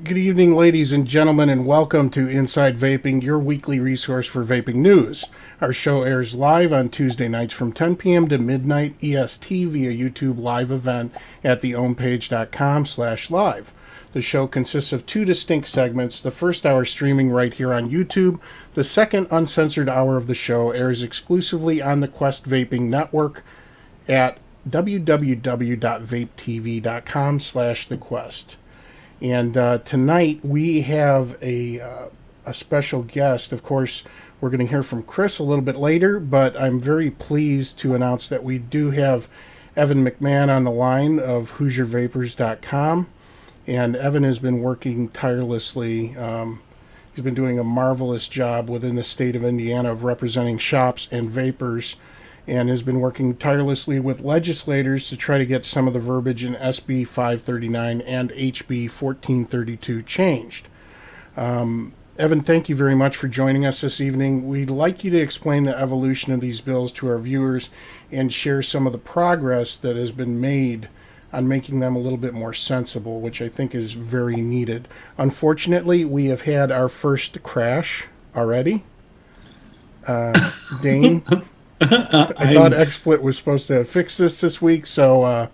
Good evening, ladies and gentlemen, and welcome to Inside Vaping, your weekly resource for vaping news. Our show airs live on Tuesday nights from 10 p.m. to midnight EST via YouTube live event at theownpage.com/live. The show consists of two distinct segments. The first hour streaming right here on YouTube. The second uncensored hour of the show airs exclusively on the Quest Vaping Network at www.vapetv.com/thequest. And tonight we have a special guest. Of course, we're going to hear from Chris a little bit later, but I'm very pleased to announce that we do have Evan McMahon on the line of HoosierVapers.com. And Evan has been working tirelessly. He's been doing a marvelous job within the state of Indiana of representing shops and vapors, and has been working tirelessly with legislators to try to get some of the verbiage in SB 539 and HB 1432 changed. Evan, thank you very much for joining us this evening. We'd like you to explain the evolution of these bills to our viewers and share some of the progress that has been made on making them a little bit more sensible, which I think is very needed. Unfortunately, we have had our first crash already. Dane? I thought XSplit was supposed to fix this week, so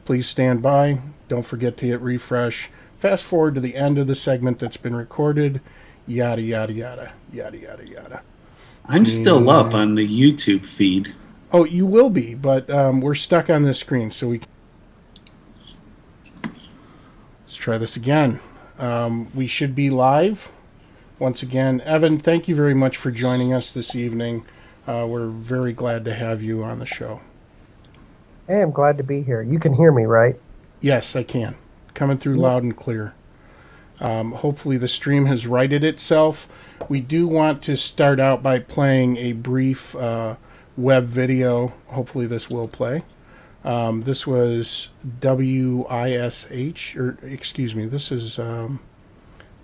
please stand by. Don't forget to hit refresh. Fast forward to the end of the segment that's been recorded. Yada, yada, yada. Yada, yada, yada. I'm still up on the YouTube feed. Oh, you will be, but we're stuck on this screen, so we... Let's try this again. We should be live. Once again, Evan, thank you very much for joining us this evening. We're very glad to have you on the show. Hey, I'm glad to be here. You can hear me, right? Yes, I can. Coming through loud and clear. Hopefully the stream has righted itself. We do want to start out by playing a brief web video. Hopefully this will play. This was WISH, or excuse me, this is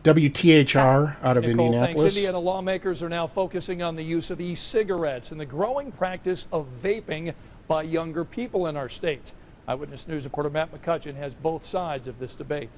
WTHR out of Indianapolis. Thanks. Indiana lawmakers are now focusing on the use of e-cigarettes and the growing practice of vaping by younger people in our state. Eyewitness News reporter Matt McCutcheon has both sides of this debate.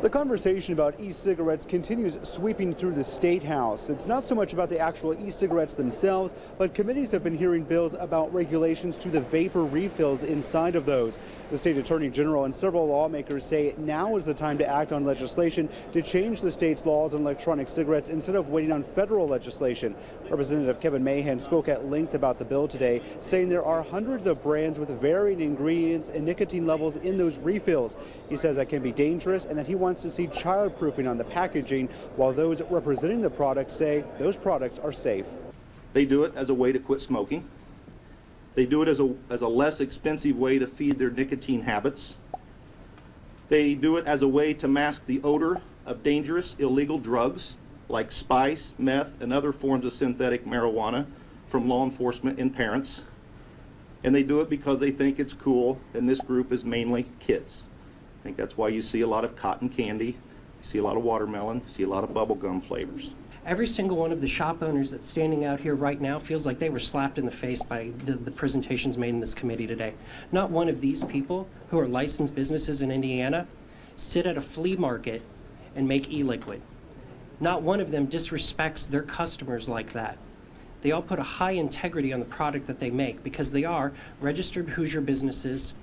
The conversation about e-cigarettes continues sweeping through the State House. It's not so much about the actual e-cigarettes themselves, but committees have been hearing bills about regulations to the vapor refills inside of those. The state attorney general and several lawmakers say now is the time to act on legislation to change the state's laws on electronic cigarettes instead of waiting on federal legislation. Representative Kevin Mahan spoke at length about the bill today, saying there are hundreds of brands with varying ingredients and nicotine levels in those refills. He says that can be dangerous and that he wants to see childproofing on the packaging, while those representing the product say those products are safe. They do it as a way to quit smoking. They do it as a less expensive way to feed their nicotine habits. They do it as a way to mask the odor of dangerous illegal drugs like spice, meth, and other forms of synthetic marijuana from law enforcement and parents. And they do it because they think it's cool, and this group is mainly kids. I think that's why you see a lot of cotton candy, you see a lot of watermelon, you see a lot of bubblegum flavors. Every single one of the shop owners that's standing out here right now feels like they were slapped in the face by the presentations made in this committee today. Not one of these people who are licensed businesses in Indiana sit at a flea market and make e-liquid. Not one of them disrespects their customers like that. They all put a high integrity on the product that they make because they are registered Hoosier businesses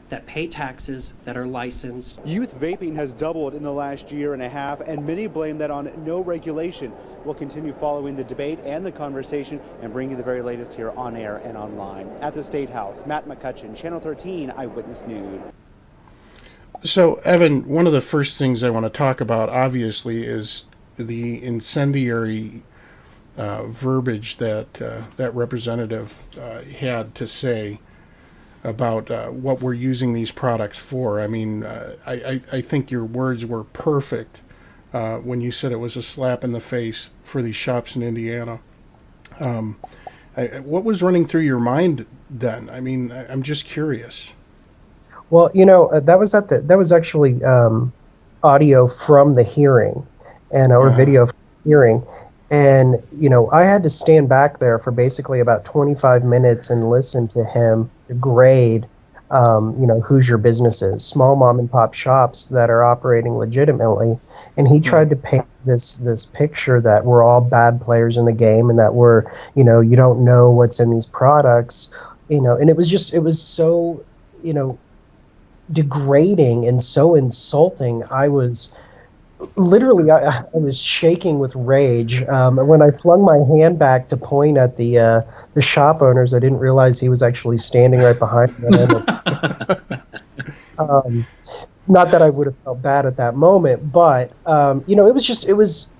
that pay taxes, that are licensed. Youth vaping has doubled in the last year and a half, and many blame that on no regulation. We'll continue following the debate and the conversation and bring you the very latest here on air and online. At the State House, Matt McCutcheon, Channel 13 Eyewitness News. So, Evan, one of the first things I want to talk about, obviously, is the incendiary verbiage that that representative had to say about what we're using these products for. I mean, I think your words were perfect when you said it was a slap in the face for these shops in Indiana. What was running through your mind then? I mean, I'm just curious. Well, you know, that was actually audio from the hearing, and or video from the hearing. And, you know, I had to stand back there for basically about 25 minutes and listen to him grade Hoosier businesses, small mom and pop shops that are operating legitimately. And he tried to paint this picture that we're all bad players in the game and that we're, you don't know what's in these products, and it was so, degrading and so insulting. I was literally, I was shaking with rage. When I flung my hand back to point at the shop owners, I didn't realize he was actually standing right behind me. Not that I would have felt bad at that moment, but it was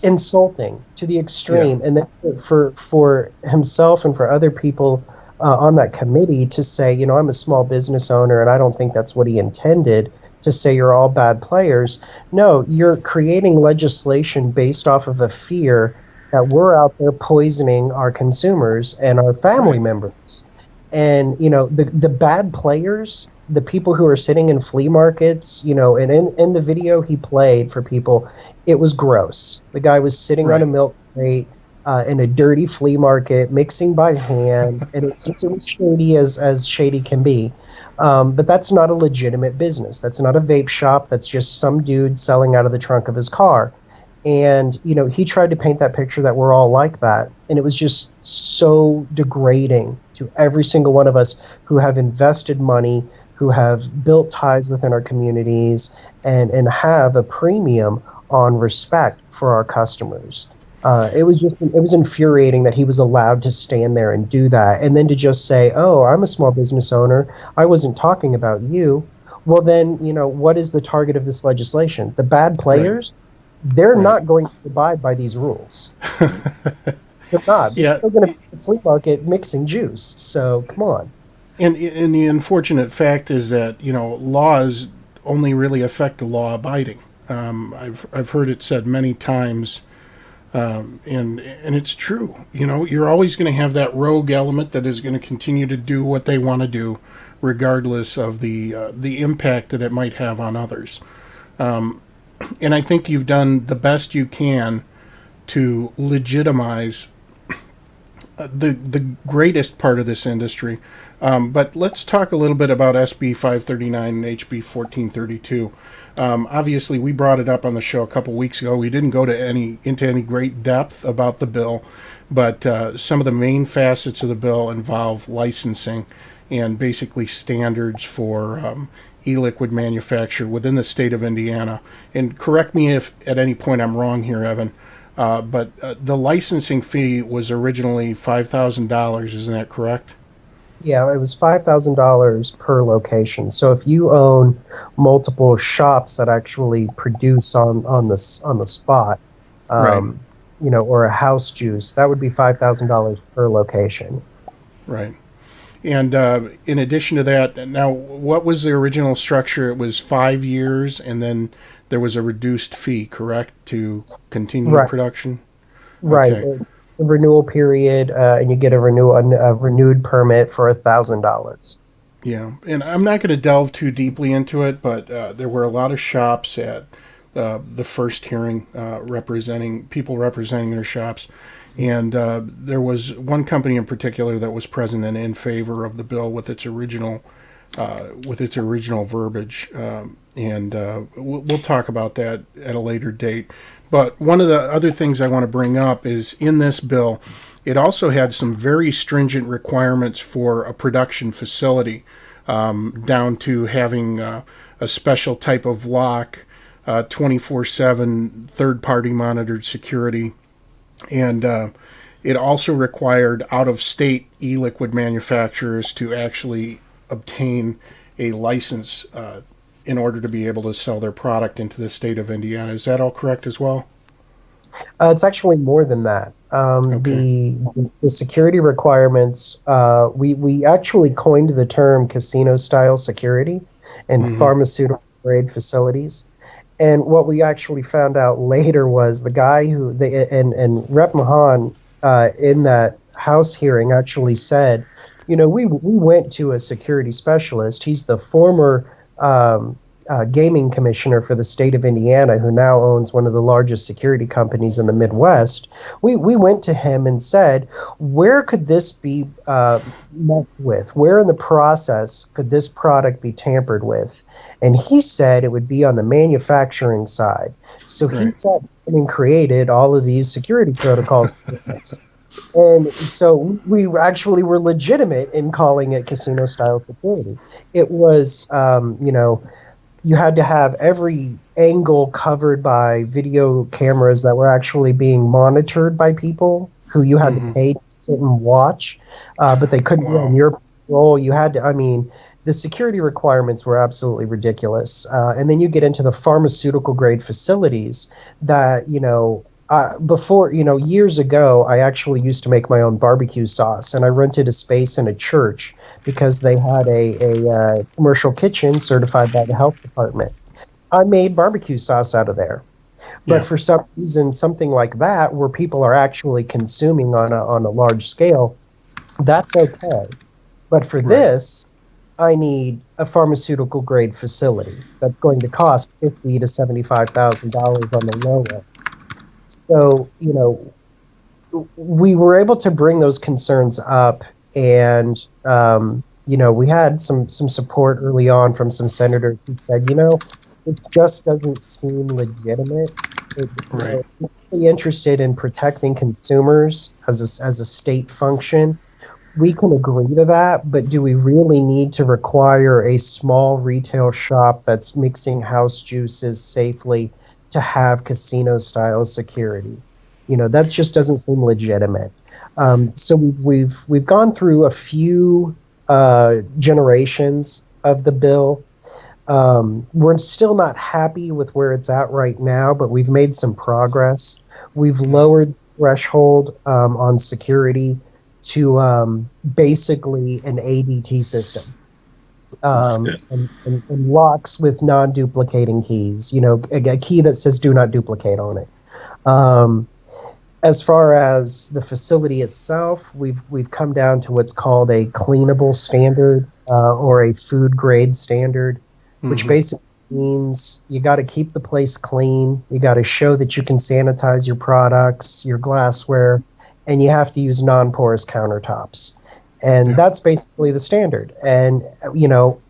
insulting to the extreme. And then for himself and for other people on that committee to say, I'm a small business owner and I don't think that's what he intended, to say you're all bad players. No, you're creating legislation based off of a fear that we're out there poisoning our consumers and our family members. And, the bad players, the people who are sitting in flea markets, and in the video he played for people, it was gross. The guy was sitting on a milk crate in a dirty flea market, mixing by hand, and it was shady as shady can be. But that's not a legitimate business. That's not a vape shop. That's just some dude selling out of the trunk of his car. And, he tried to paint that picture that we're all like that. And it was just so degrading to every single one of us who have invested money, who have built ties within our communities, and have a premium on respect for our customers. It was infuriating that he was allowed to stand there and do that. And then to just say, oh, I'm a small business owner, I wasn't talking about you. Well, then, what is the target of this legislation? The bad players? They're not going to abide by these rules. They're not. They're going to be in the flea market mixing juice. So come on. And the unfortunate fact is that, laws only really affect the law abiding. I've heard it said many times, and it's true. You're always going to have that rogue element that is going to continue to do what they want to do, regardless of the impact that it might have on others. And I think you've done the best you can to legitimize the greatest part of this industry. But let's talk a little bit about SB 539 and HB 1432. Obviously, we brought it up on the show a couple weeks ago. We didn't go into any great depth about the bill, but some of the main facets of the bill involve licensing and basically standards for e-liquid manufacture within the state of Indiana. And correct me if at any point I'm wrong here, Evan, but the licensing fee was originally $5,000. Isn't that correct? Yeah, it was $5,000 per location. So if you own multiple shops that actually produce on the spot, or a house juice, that would be $5,000 per location. Right. And in addition to that, now, what was the original structure? It was 5 years, and then there was a reduced fee, correct, to continue production? Right. Okay. A renewal period, and you get a renewed permit for $1,000. Yeah, and I'm not going to delve too deeply into it, but there were a lot of shops at the first hearing representing their shops. And there was one company in particular that was present and in favor of the bill with its original verbiage. We'll talk about that at a later date. But one of the other things I want to bring up is in this bill, it also had some very stringent requirements for a production facility, down to having a special type of lock, 24/7 third-party monitored security. And it also required out-of-state e-liquid manufacturers to actually obtain a license in order to be able to sell their product into the state of Indiana. Is that all correct as well? It's actually more than that. The security requirements, we actually coined the term casino-style security in pharmaceutical-grade facilities. And what we actually found out later was the guy and Rep. McMahon in that House hearing actually said, we went to a security specialist. He's the former gaming commissioner for the state of Indiana, who now owns one of the largest security companies in the Midwest, we went to him and said, where could this be met with? Where in the process could this product be tampered with? And he said it would be on the manufacturing side. So he said and created all of these security protocols. And so we actually were legitimate in calling it casino-style security. It was, you had to have every angle covered by video cameras that were actually being monitored by people who you had to pay to sit and watch, but they couldn't be on your role. You had to, the security requirements were absolutely ridiculous. And then you get into the pharmaceutical grade facilities that, before, years ago, I actually used to make my own barbecue sauce, and I rented a space in a church because they had a commercial kitchen certified by the health department. I made barbecue sauce out of there. But for some reason, something like that, where people are actually consuming on a large scale, that's okay. But for this, I need a pharmaceutical grade facility that's going to cost $50,000 to $75,000 on the low end. So, we were able to bring those concerns up, and, we had some support early on from some senators who said, it just doesn't seem legitimate. We're really interested in protecting consumers as a state function. We can agree to that, but do we really need to require a small retail shop that's mixing house juices safely to have casino-style security? That just doesn't seem legitimate. So we've gone through a few generations of the bill. We're still not happy with where it's at right now, but we've made some progress. We've lowered the threshold on security to basically an ADT system. And locks with non-duplicating keys, a key that says do not duplicate on it. As far as the facility itself, we've come down to what's called a cleanable standard or a food grade standard, which basically means you got to keep the place clean, you got to show that you can sanitize your products, your glassware, and you have to use non-porous countertops. And that's basically the standard. And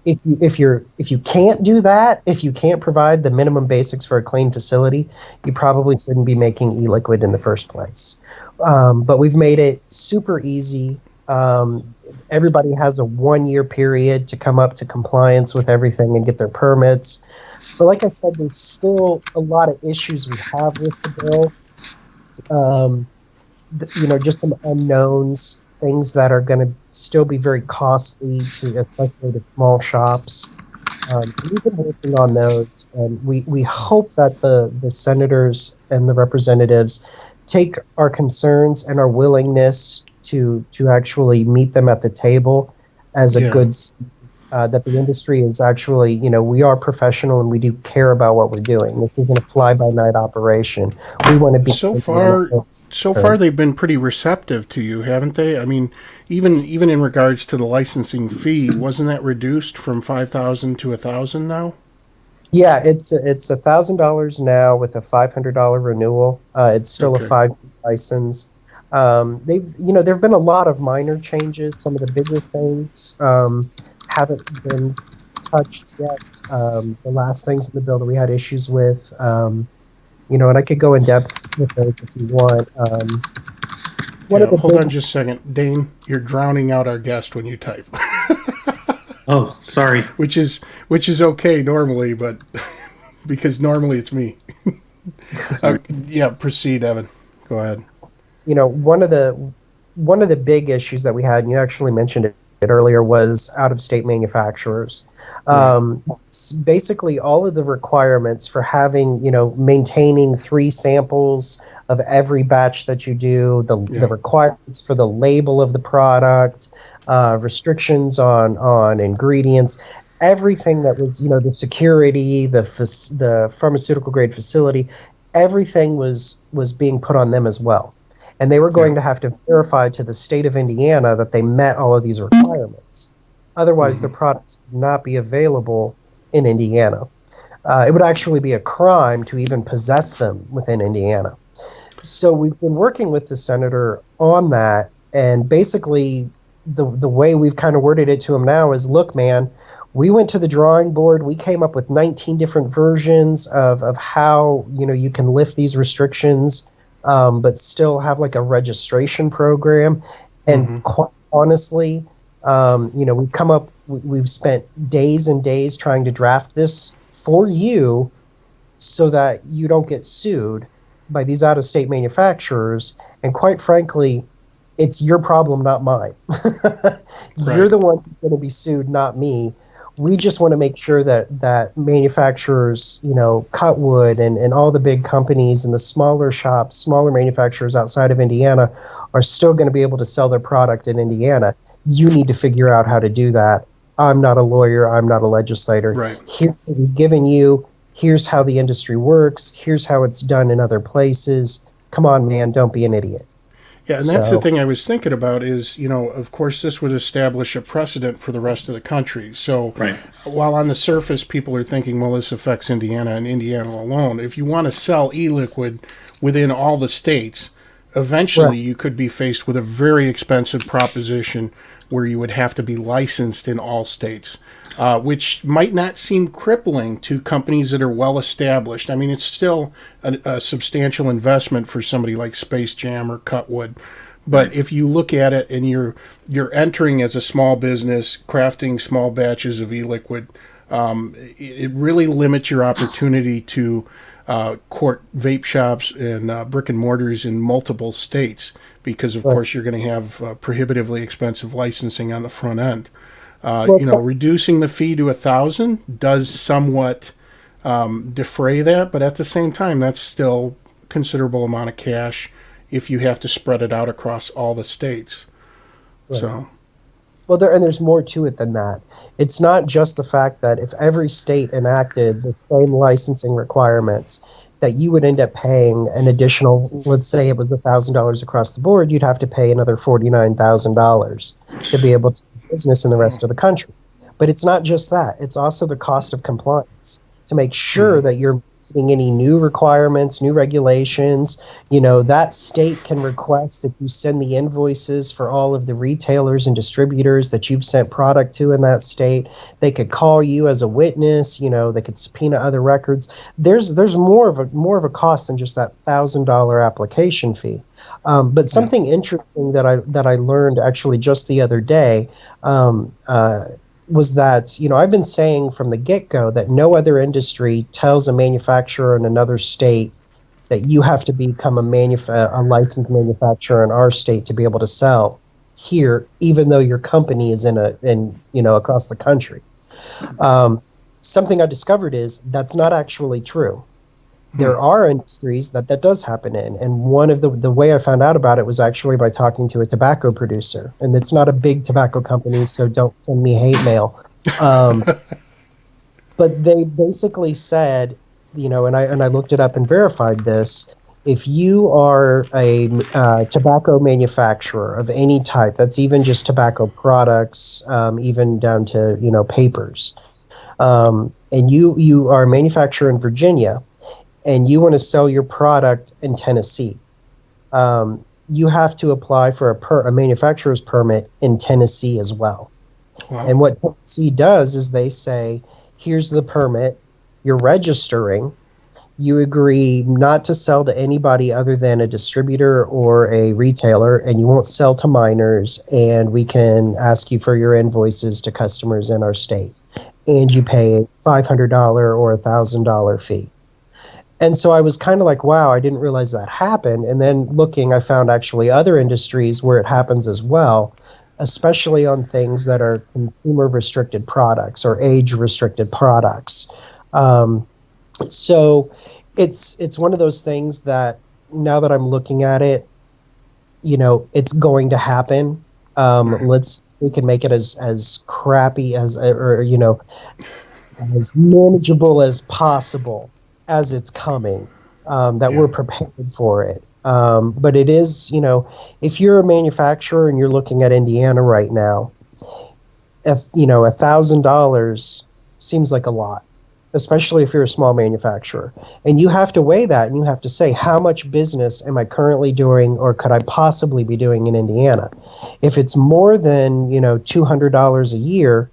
if you can't do that, if you can't provide the minimum basics for a clean facility, you probably shouldn't be making e-liquid in the first place. But we've made it super easy. Everybody has a 1-year period to come up to compliance with everything and get their permits. But like I said, there's still a lot of issues we have with the bill. Just some unknowns, things that are going to still be very costly to especially the small shops. We've been working on those, and we hope that the senators and the representatives take our concerns and our willingness to actually meet them at the table as a good that the industry is actually, we are professional and we do care about what we're doing. This isn't a fly-by-night operation. We want to be... So far, they've been pretty receptive to you, haven't they? Even in regards to the licensing fee, wasn't that reduced from $5,000 to $1,000 now? Yeah, it's $1,000 now with a $500 renewal. It's still a 5-year license. There've been a lot of minor changes. Some of the bigger things haven't been touched yet. The last things in the bill that we had issues with. And I could go in depth with those if you want. Hold on just a second. Dane, you're drowning out our guest when you type. Oh, sorry. Which is okay normally, but because normally it's me. Proceed, Evan. Go ahead. One of the big issues that we had, and you actually mentioned it earlier, was out-of-state manufacturers. Basically, all of the requirements for having, maintaining 3 samples of every batch that you do, the requirements for the label of the product, restrictions on ingredients, everything that was, the security, the pharmaceutical grade facility, everything was being put on them as well. And they were going to have to verify to the state of Indiana that they met all of these requirements. Otherwise, the products would not be available in Indiana. It would actually be a crime to even possess them within Indiana. So we've been working with the senator on that, and basically the way we've kind of worded it to him now is, look, man, we went to the drawing board. We came up with 19 different versions of how, you can lift these restrictions, but still have like a registration program. And quite honestly, we've spent days and days trying to draft this for you so that you don't get sued by these out-of-state manufacturers. And quite frankly, it's your problem, not mine. You're the one who's going to be sued, not me. We just want to make sure that manufacturers, Cutwood and all the big companies and the smaller shops, smaller manufacturers outside of Indiana are still going to be able to sell their product in Indiana. You need to figure out how to do that. I'm not a lawyer. I'm not a legislator. Right. Here's what we've given you. Here's how the industry works. Here's how it's done in other places. Come on, man, don't be an idiot. Yeah, and that's the thing I was thinking about is, of course, this would establish a precedent for the rest of the country. So while on the surface people are thinking, well, this affects Indiana and Indiana alone, if you want to sell e-liquid within all the states, eventually you could be faced with a very expensive proposition where you would have to be licensed in all states, which might not seem crippling to companies that are well established. I mean, it's still a substantial investment for somebody like Space Jam or Cutwood. But if you look at it and you're entering as a small business, crafting small batches of e-liquid, it really limits your opportunity to court vape shops and brick and mortars in multiple states because, of course, you're going to have prohibitively expensive licensing on the front end. Reducing the fee to $1,000 does somewhat defray that, but at the same time, that's still a considerable amount of cash if you have to spread it out across all the states. Right. So. Well, there's more to it than that. It's not just the fact that if every state enacted the same licensing requirements, that you would end up paying an additional, let's say it was $1,000 across the board, you'd have to pay another $49,000 to be able to do business in the rest of the country. But it's not just that. It's also the cost of compliance to make sure that you're meeting any new requirements, new regulations. That state can request that you send the invoices for all of the retailers and distributors that you've sent product to in that state. They could call you as a witness. They could subpoena other records. There's more of a cost than just that $1,000 application fee. But something interesting that I learned actually just the other day was that, I've been saying from the get-go that no other industry tells a manufacturer in another state that you have to become a licensed manufacturer in our state to be able to sell here, even though your company is across the country. Something I discovered is that's not actually true. There are industries that does happen in, and one of the way I found out about it was actually by talking to a tobacco producer, and it's not a big tobacco company, so don't send me hate mail. But they basically said, and I looked it up and verified this. If you are a tobacco manufacturer of any type, that's even just tobacco products, even down to papers, and you are a manufacturer in Virginia, and you want to sell your product in Tennessee, you have to apply for a manufacturer's permit in Tennessee as well. Wow. And what Tennessee does is they say, here's the permit, you're registering, you agree not to sell to anybody other than a distributor or a retailer, and you won't sell to minors, and we can ask you for your invoices to customers in our state. And you pay a $500 or $1,000 fee. And so I was kind of like, wow, I didn't realize that happened. And then looking, I found actually other industries where it happens as well, especially on things that are consumer-restricted products or age-restricted products. So it's one of those things that now that I'm looking at it, it's going to happen. We can make it as crappy as manageable as possible as it's coming, that we're prepared for it. But it is, if you're a manufacturer and you're looking at Indiana right now, if $1,000 seems like a lot. especially if you're a small manufacturer. And you have to weigh that, and you have to say, how much business am I currently doing or could I possibly be doing in Indiana? If it's more than, $200 a year,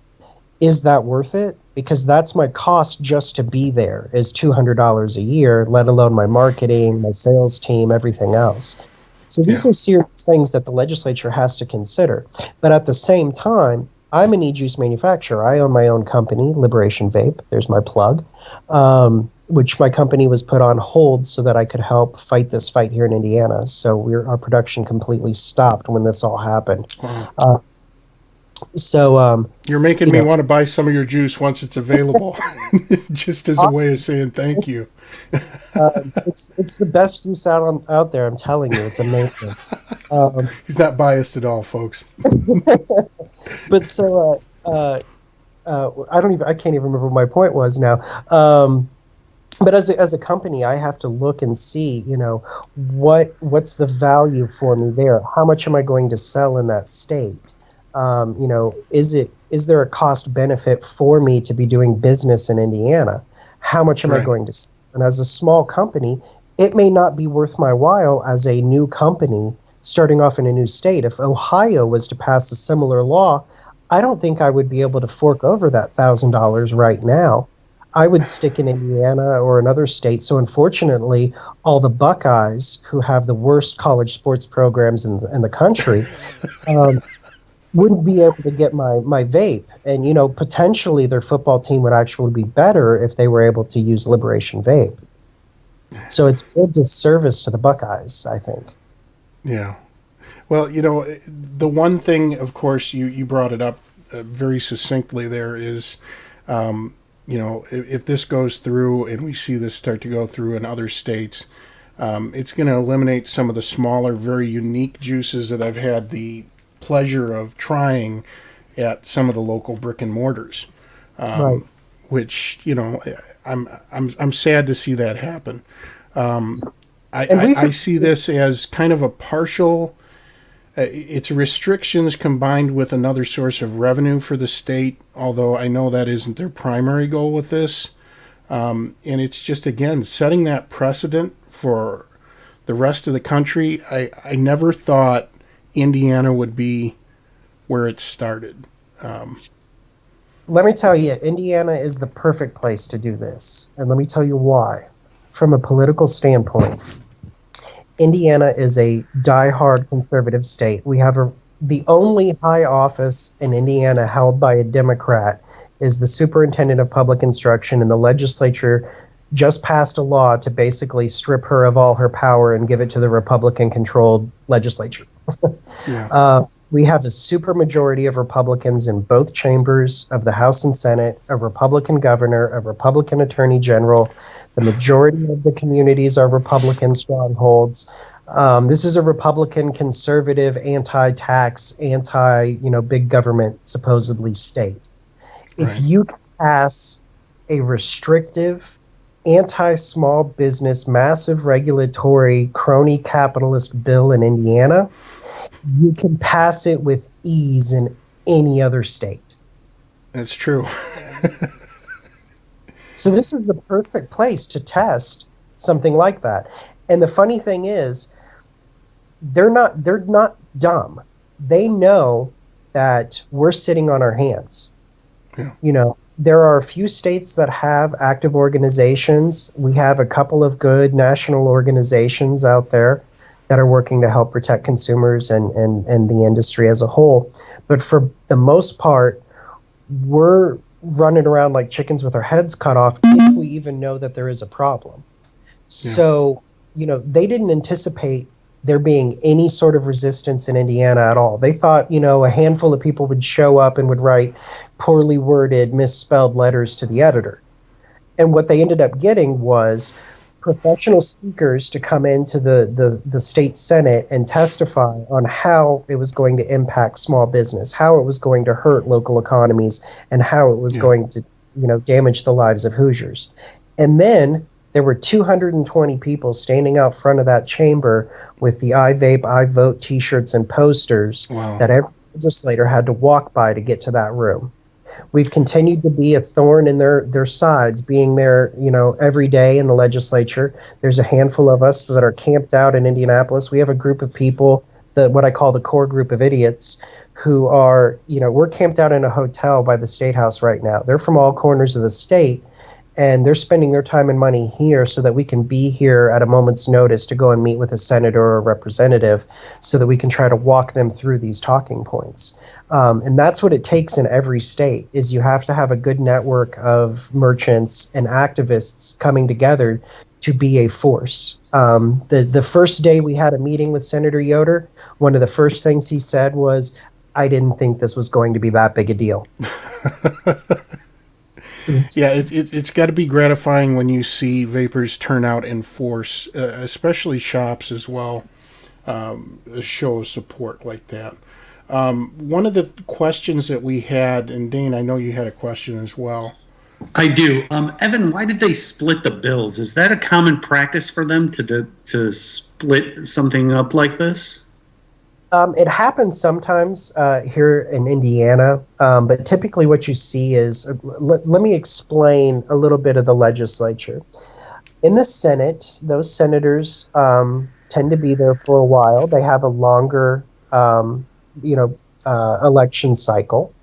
is that worth it? Because that's my cost just to be there is $200 a year, let alone my marketing, my sales team, everything else. So these Yeah. are serious things that the legislature has to consider. But at the same time, I'm an e-juice manufacturer. I own my own company, Liberation Vape. There's my plug, which my company was put on hold so that I could help fight this fight here in Indiana. So our production completely stopped when this all happened. Wow. You're making me want to buy some of your juice once it's available, just as a way of saying thank you. It's the best juice out there. I'm telling you, it's amazing. He's not biased at all, folks. But so I can't even remember what my point was now. But as a company, I have to look and see, what's the value for me there? How much am I going to sell in that state? Is there a cost benefit for me to be doing business in Indiana? How much am I going to sell? And as a small company, it may not be worth my while as a new company starting off in a new state. If Ohio was to pass a similar law, I don't think I would be able to fork over that $1,000 right now. I would stick in Indiana or another state. So unfortunately, all the Buckeyes, who have the worst college sports programs in the country, wouldn't be able to get my vape. And, potentially their football team would actually be better if they were able to use Liberation Vape. So it's a disservice to the Buckeyes, I think. Yeah. Well, the one thing, of course, you brought it up very succinctly there is, if this goes through and we see this start to go through in other states, it's going to eliminate some of the smaller, very unique juices that I've had the pleasure of trying at some of the local brick and mortars, Right. which I'm sad to see that happen. I see this as kind of a partial. It's restrictions combined with another source of revenue for the state, although I know that isn't their primary goal with this. And it's just, again, setting that precedent for the rest of the country. I never thought Indiana would be where it started. Let me tell you, Indiana is the perfect place to do this. And let me tell you why. From a political standpoint, Indiana is a diehard conservative state. We have the only high office in Indiana held by a Democrat is the superintendent of public instruction, and the legislature just passed a law to basically strip her of all her power and give it to the Republican-controlled legislature. Yeah. We have a supermajority of Republicans in both chambers of the House and Senate, a Republican governor, a Republican attorney general. The majority of the communities are Republican strongholds. This is a Republican, conservative, anti-tax, big government, supposedly state. If you pass a restrictive, anti-small business, massive regulatory, crony capitalist bill in Indiana, you can pass it with ease in any other state. That's true. So this is the perfect place to test something like that. And the funny thing is, they're not dumb. They know that we're sitting on our hands. Yeah. There are a few states that have active organizations. We have a couple of good national organizations out there that are working to help protect consumers and the industry as a whole. But for the most part, we're running around like chickens with our heads cut off if we even know that there is a problem. So, they didn't anticipate there being any sort of resistance in Indiana at all. They thought, a handful of people would show up and would write poorly worded, misspelled letters to the editor. And what they ended up getting was professional speakers to come into the state Senate and testify on how it was going to impact small business, how it was going to hurt local economies, and how it was going to, damage the lives of Hoosiers. And then there were 220 people standing out front of that chamber with the I Vape, I Vote t-shirts and posters that every legislator had to walk by to get to that room. We've continued to be a thorn in their sides, being there, every day in the legislature. There's a handful of us that are camped out in Indianapolis. We have a group of people, what I call the core group of idiots, who are, we're camped out in a hotel by the State House right now. They're from all corners of the state, and they're spending their time and money here so that we can be here at a moment's notice to go and meet with a senator or a representative so that we can try to walk them through these talking points. And that's what it takes in every state, is you have to have a good network of merchants and activists coming together to be a force. The first day we had a meeting with Senator Yoder, one of the first things he said was, "I didn't think this was going to be that big a deal." Yeah, it's got to be gratifying when you see vapors turn out in force, especially shops as well, a show of support like that. One of the questions that we had, and Dane, I know you had a question as well. I do. Evan, why did they split the bills? Is that a common practice for them to split something up like this? It happens sometimes here in Indiana, but typically what you see is, let me explain a little bit of the legislature. In the Senate, those senators tend to be there for a while. They have a longer, election cycle.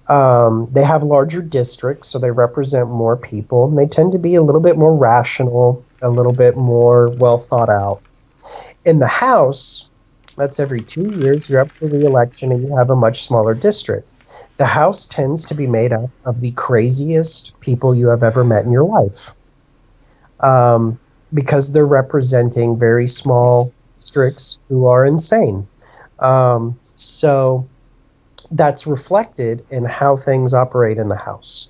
They have larger districts, so they represent more people, and they tend to be a little bit more rational, a little bit more well thought out. In the House, that's every 2 years, you're up for re-election and you have a much smaller district. The House tends to be made up of the craziest people you have ever met in your life, because they're representing very small districts who are insane. So that's reflected in how things operate in the House.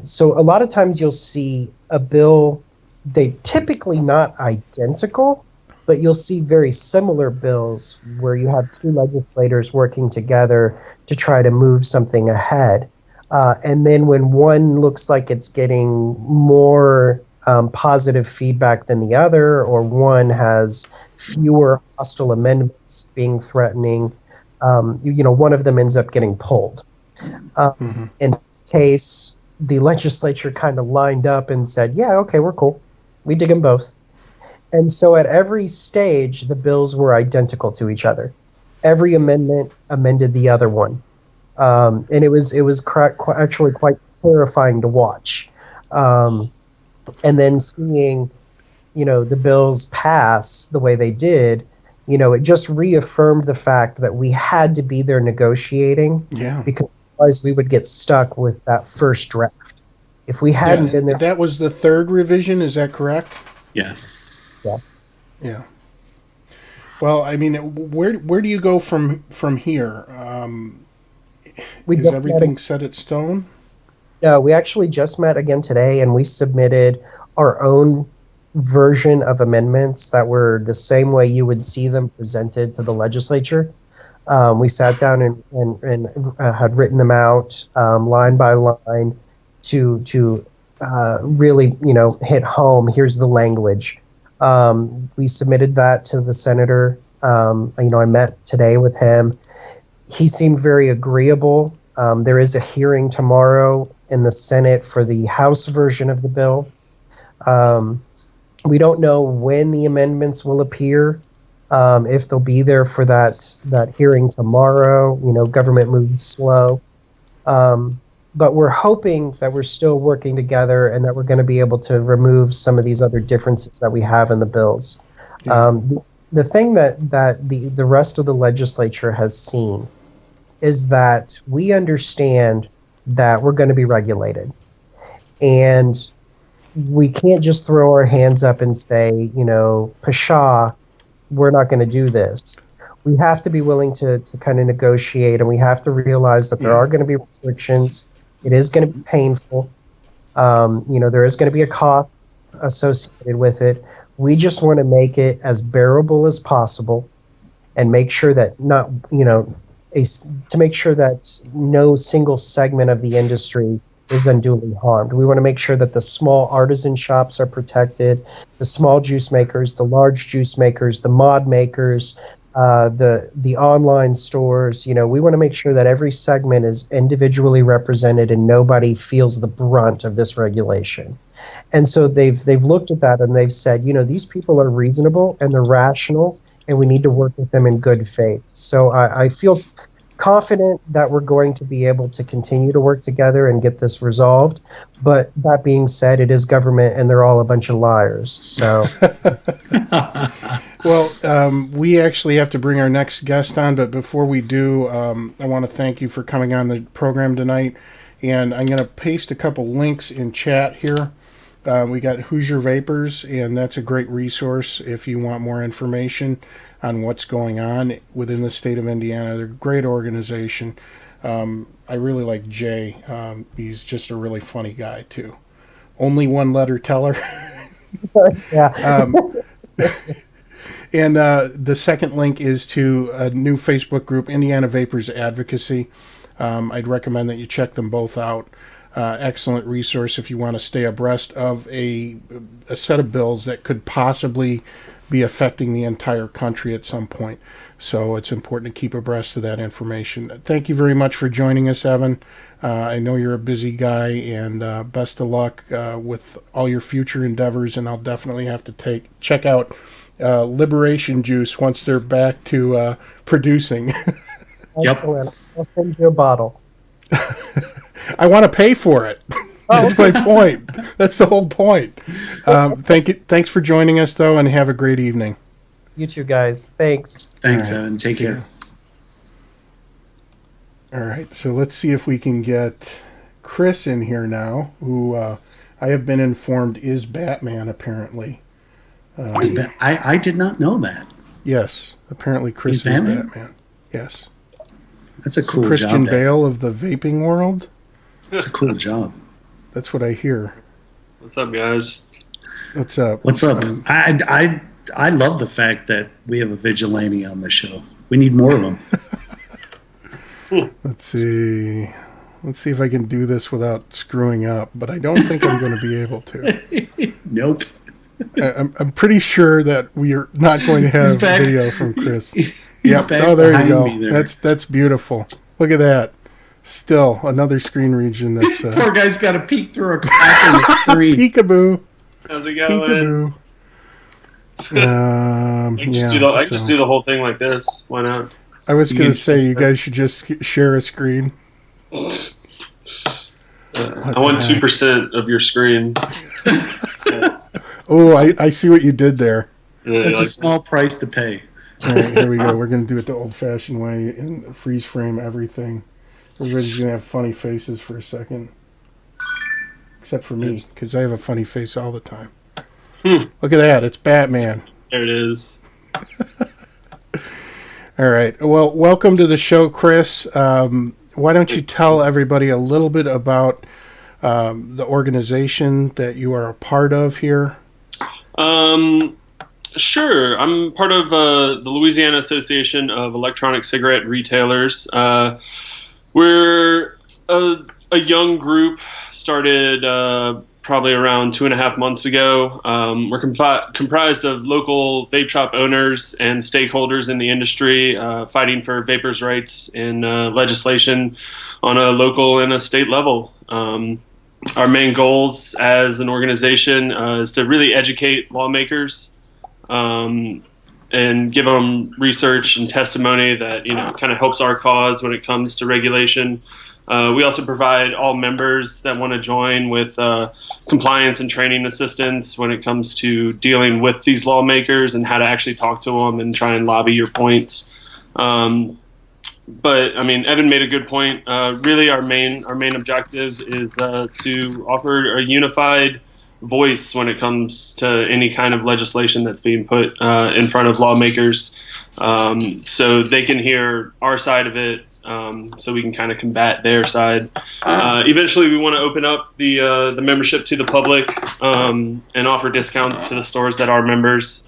So a lot of times you'll see a bill, they typically not identical, but you'll see very similar bills where you have two legislators working together to try to move something ahead. And then when one looks like it's getting more positive feedback than the other, or one has fewer hostile amendments being threatening, one of them ends up getting pulled. In this case, the legislature kind of lined up and said, yeah, okay, we're cool. We dig them both. And so at every stage, the bills were identical to each other. Every amendment amended the other one. And it was actually quite terrifying to watch. And then seeing, the bills pass the way they did, it just reaffirmed the fact that we had to be there negotiating. Yeah. Because otherwise we would get stuck with that first draft. If we hadn't been there. That was the third revision, is that correct? Yeah. Yeah. Well, I mean, where do you go from here? Is everything set in stone? No, we actually just met again today, and we submitted our own version of amendments that were the same way you would see them presented to the legislature. We sat down and had written them out line by line to really, hit home. Here's the language. We submitted that to the senator. I met today with him. He seemed very agreeable. There is a hearing tomorrow in the Senate for the House version of the bill. We don't know when the amendments will appear, if they'll be there for that hearing tomorrow. Government moves slow. But we're hoping that we're still working together and that we're going to be able to remove some of these other differences that we have in the bills. Yeah. The thing that the rest of the legislature has seen is that we understand that we're going to be regulated. And we can't just throw our hands up and say, pshaw, we're not going to do this. We have to be willing to kind of negotiate, and we have to realize that there are going to be restrictions. It is going to be painful. There is going to be a cost associated with it. We just want to make it as bearable as possible and make sure that to make sure that no single segment of the industry is unduly harmed. We want to make sure that the small artisan shops are protected, the small juice makers, the large juice makers, the mod makers, the online stores. We want to make sure that every segment is individually represented and nobody feels the brunt of this regulation. And so they've looked at that and they've said, these people are reasonable and they're rational, and we need to work with them in good faith. So I feel confident that we're going to be able to continue to work together and get this resolved. But that being said, it is government and they're all a bunch of liars. So. Well, we actually have to bring our next guest on, but before we do, I want to thank you for coming on the program tonight. And I'm going to paste a couple links in chat here. We got Hoosier Vapers, and that's a great resource if you want more information on what's going on within the state of Indiana. They're a great organization. I really like Jay. He's just a really funny guy, too. Only one letter teller. Yeah. And the second link is to a new Facebook group, Indiana Vapers Advocacy. I'd recommend that you check them both out. Excellent resource if you want to stay abreast of a set of bills that could possibly be affecting the entire country at some point. So it's important to keep abreast of that information. Thank you very much for joining us, Evan. I know you're a busy guy, and best of luck with all your future endeavors. And I'll definitely have to check out Liberation Juice once they're back to producing. Excellent. I'll send you a bottle. I want to pay for it. That's my point. That's the whole point. Thanks for joining us, though, and have a great evening. You too, guys. Thanks. Thanks, All right. Evan. Take care. All right, so let's see if we can get Chris in here now, who I have been informed is Batman, apparently. I did not know that. Yes, apparently Chris He's is Batman? Yes. That's a cool Christian job. Bale of the vaping world? That's a cool job. That's what I hear. What's up, guys? What's up? What's up? I love the fact that we have a vigilante on the show. We need more of them. Let's see. Let's see if I can do this without screwing up, but I don't think I'm going to be able to. Nope. I'm pretty sure that we are not going to have video from Chris. Yep. back Oh, there you behind go. me there. That's beautiful. Look at that. Still another screen region that's Poor guy's got to peek through a crack in the screen. peekaboo. How's it going? Peekaboo. I can just do the whole thing like this. Why not? I was going to say you guys should just share a screen. I want 2% of your screen. Oh, I see what you did there. Yeah, That's a small price to pay. All right, here we go. We're going to do it the old-fashioned way and freeze frame everything. Everybody's going to have funny faces for a second. Except for me, because I have a funny face all the time. Look at that. It's Batman. There it is. All right. Well, welcome to the show, Chris. Why don't you tell everybody a little bit about the organization that you are a part of here? Sure. I'm part of the Louisiana Association of Electronic Cigarette Retailers. We're a young group, started probably around 2.5 months ago. We're comprised of local vape shop owners and stakeholders in the industry, fighting for vapors' rights in legislation on a local and a state level. Our main goals as an organization is to really educate lawmakers and give them research and testimony that kind of helps our cause when it comes to regulation. We also provide all members that want to join with compliance and training assistance when it comes to dealing with these lawmakers and how to actually talk to them and try and lobby your points. But I mean, Evan made a good point. Really, our main objective is to offer a unified voice when it comes to any kind of legislation that's being put in front of lawmakers, so they can hear our side of it, so we can kind of combat their side. Eventually, we want to open up the membership to the public and offer discounts to the stores that are members.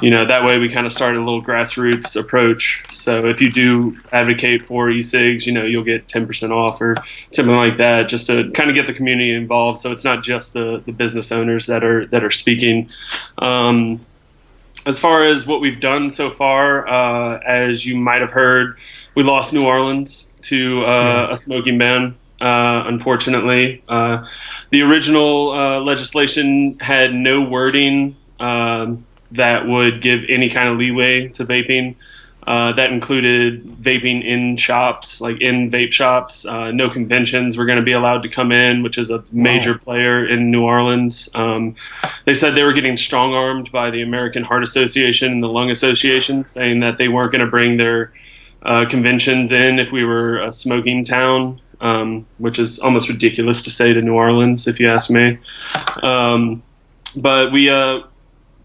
That way we kind of start a little grassroots approach. So if you do advocate for e-cigs, you'll get 10% off or something like that, just to kind of get the community involved. So it's not just the business owners that are speaking. as far as what we've done so far, as you might have heard, we lost New Orleans to a smoking ban. Unfortunately, the original legislation had no wording that would give any kind of leeway to vaping. That included vaping in shops, like in vape shops. No conventions were going to be allowed to come in, which is a major player in New Orleans. They said they were getting strong-armed by the American Heart Association and the Lung Association, saying that they weren't going to bring their conventions in if we were a smoking town, which is almost ridiculous to say to New Orleans, if you ask me. But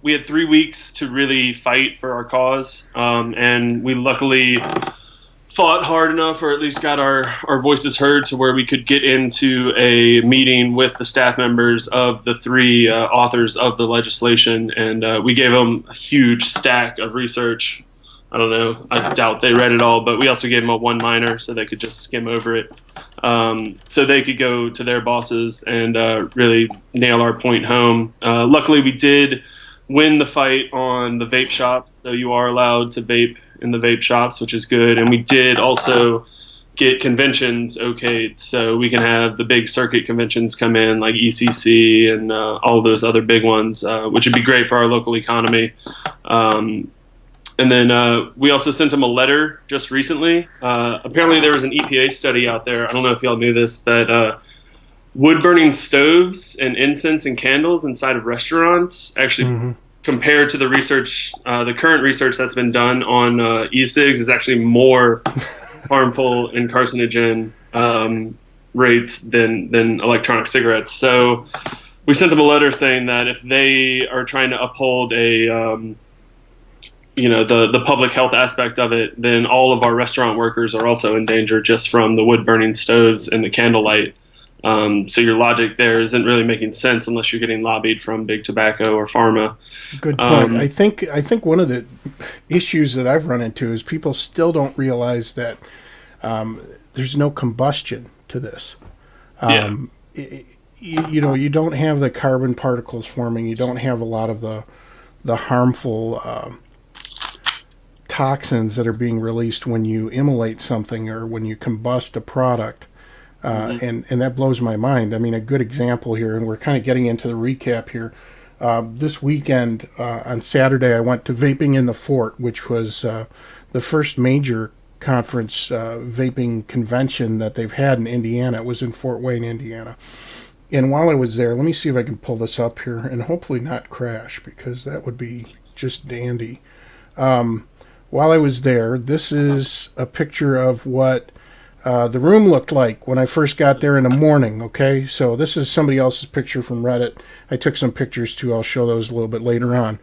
we had 3 weeks to really fight for our cause, and we luckily fought hard enough, or at least got our voices heard, to where we could get into a meeting with the staff members of the three authors of the legislation, and we gave them a huge stack of research. I don't know, I doubt they read it all, but we also gave them a one-liner so they could just skim over it, so they could go to their bosses and really nail our point home. Luckily, we did win the fight on the vape shops, so you are allowed to vape in the vape shops, which is good. And we did also get conventions okayed, so we can have the big circuit conventions come in, like ECC and all those other big ones, which would be great for our local economy. And then we also sent them a letter just recently. Apparently there was an EPA study out there, I don't know if y'all knew this, that wood-burning stoves and incense and candles inside of restaurants actually, compared to the research, the current research that's been done on e-cigs, is actually more harmful and carcinogen rates than electronic cigarettes. So we sent them a letter saying that if they are trying to uphold a the public health aspect of it, then all of our restaurant workers are also in danger just from the wood-burning stoves and the candlelight. So your logic there isn't really making sense unless you're getting lobbied from big tobacco or pharma. Good point. I think one of the issues that I've run into is people still don't realize that there's no combustion to this. You don't have the carbon particles forming. You don't have a lot of the harmful toxins that are being released when you immolate something or when you combust a product. And that blows my mind. I mean, a good example here, and we're kind of getting into the recap here. This weekend, on Saturday, I went to Vaping in the Fort, which was the first major conference vaping convention that they've had in Indiana. It was in Fort Wayne, Indiana. And while I was there, let me see if I can pull this up here and hopefully not crash, because that would be just dandy. While I was there, this is a picture of what the room looked like when I first got there in the morning, okay? So this is somebody else's picture from Reddit. I took some pictures too. I'll show those a little bit later on.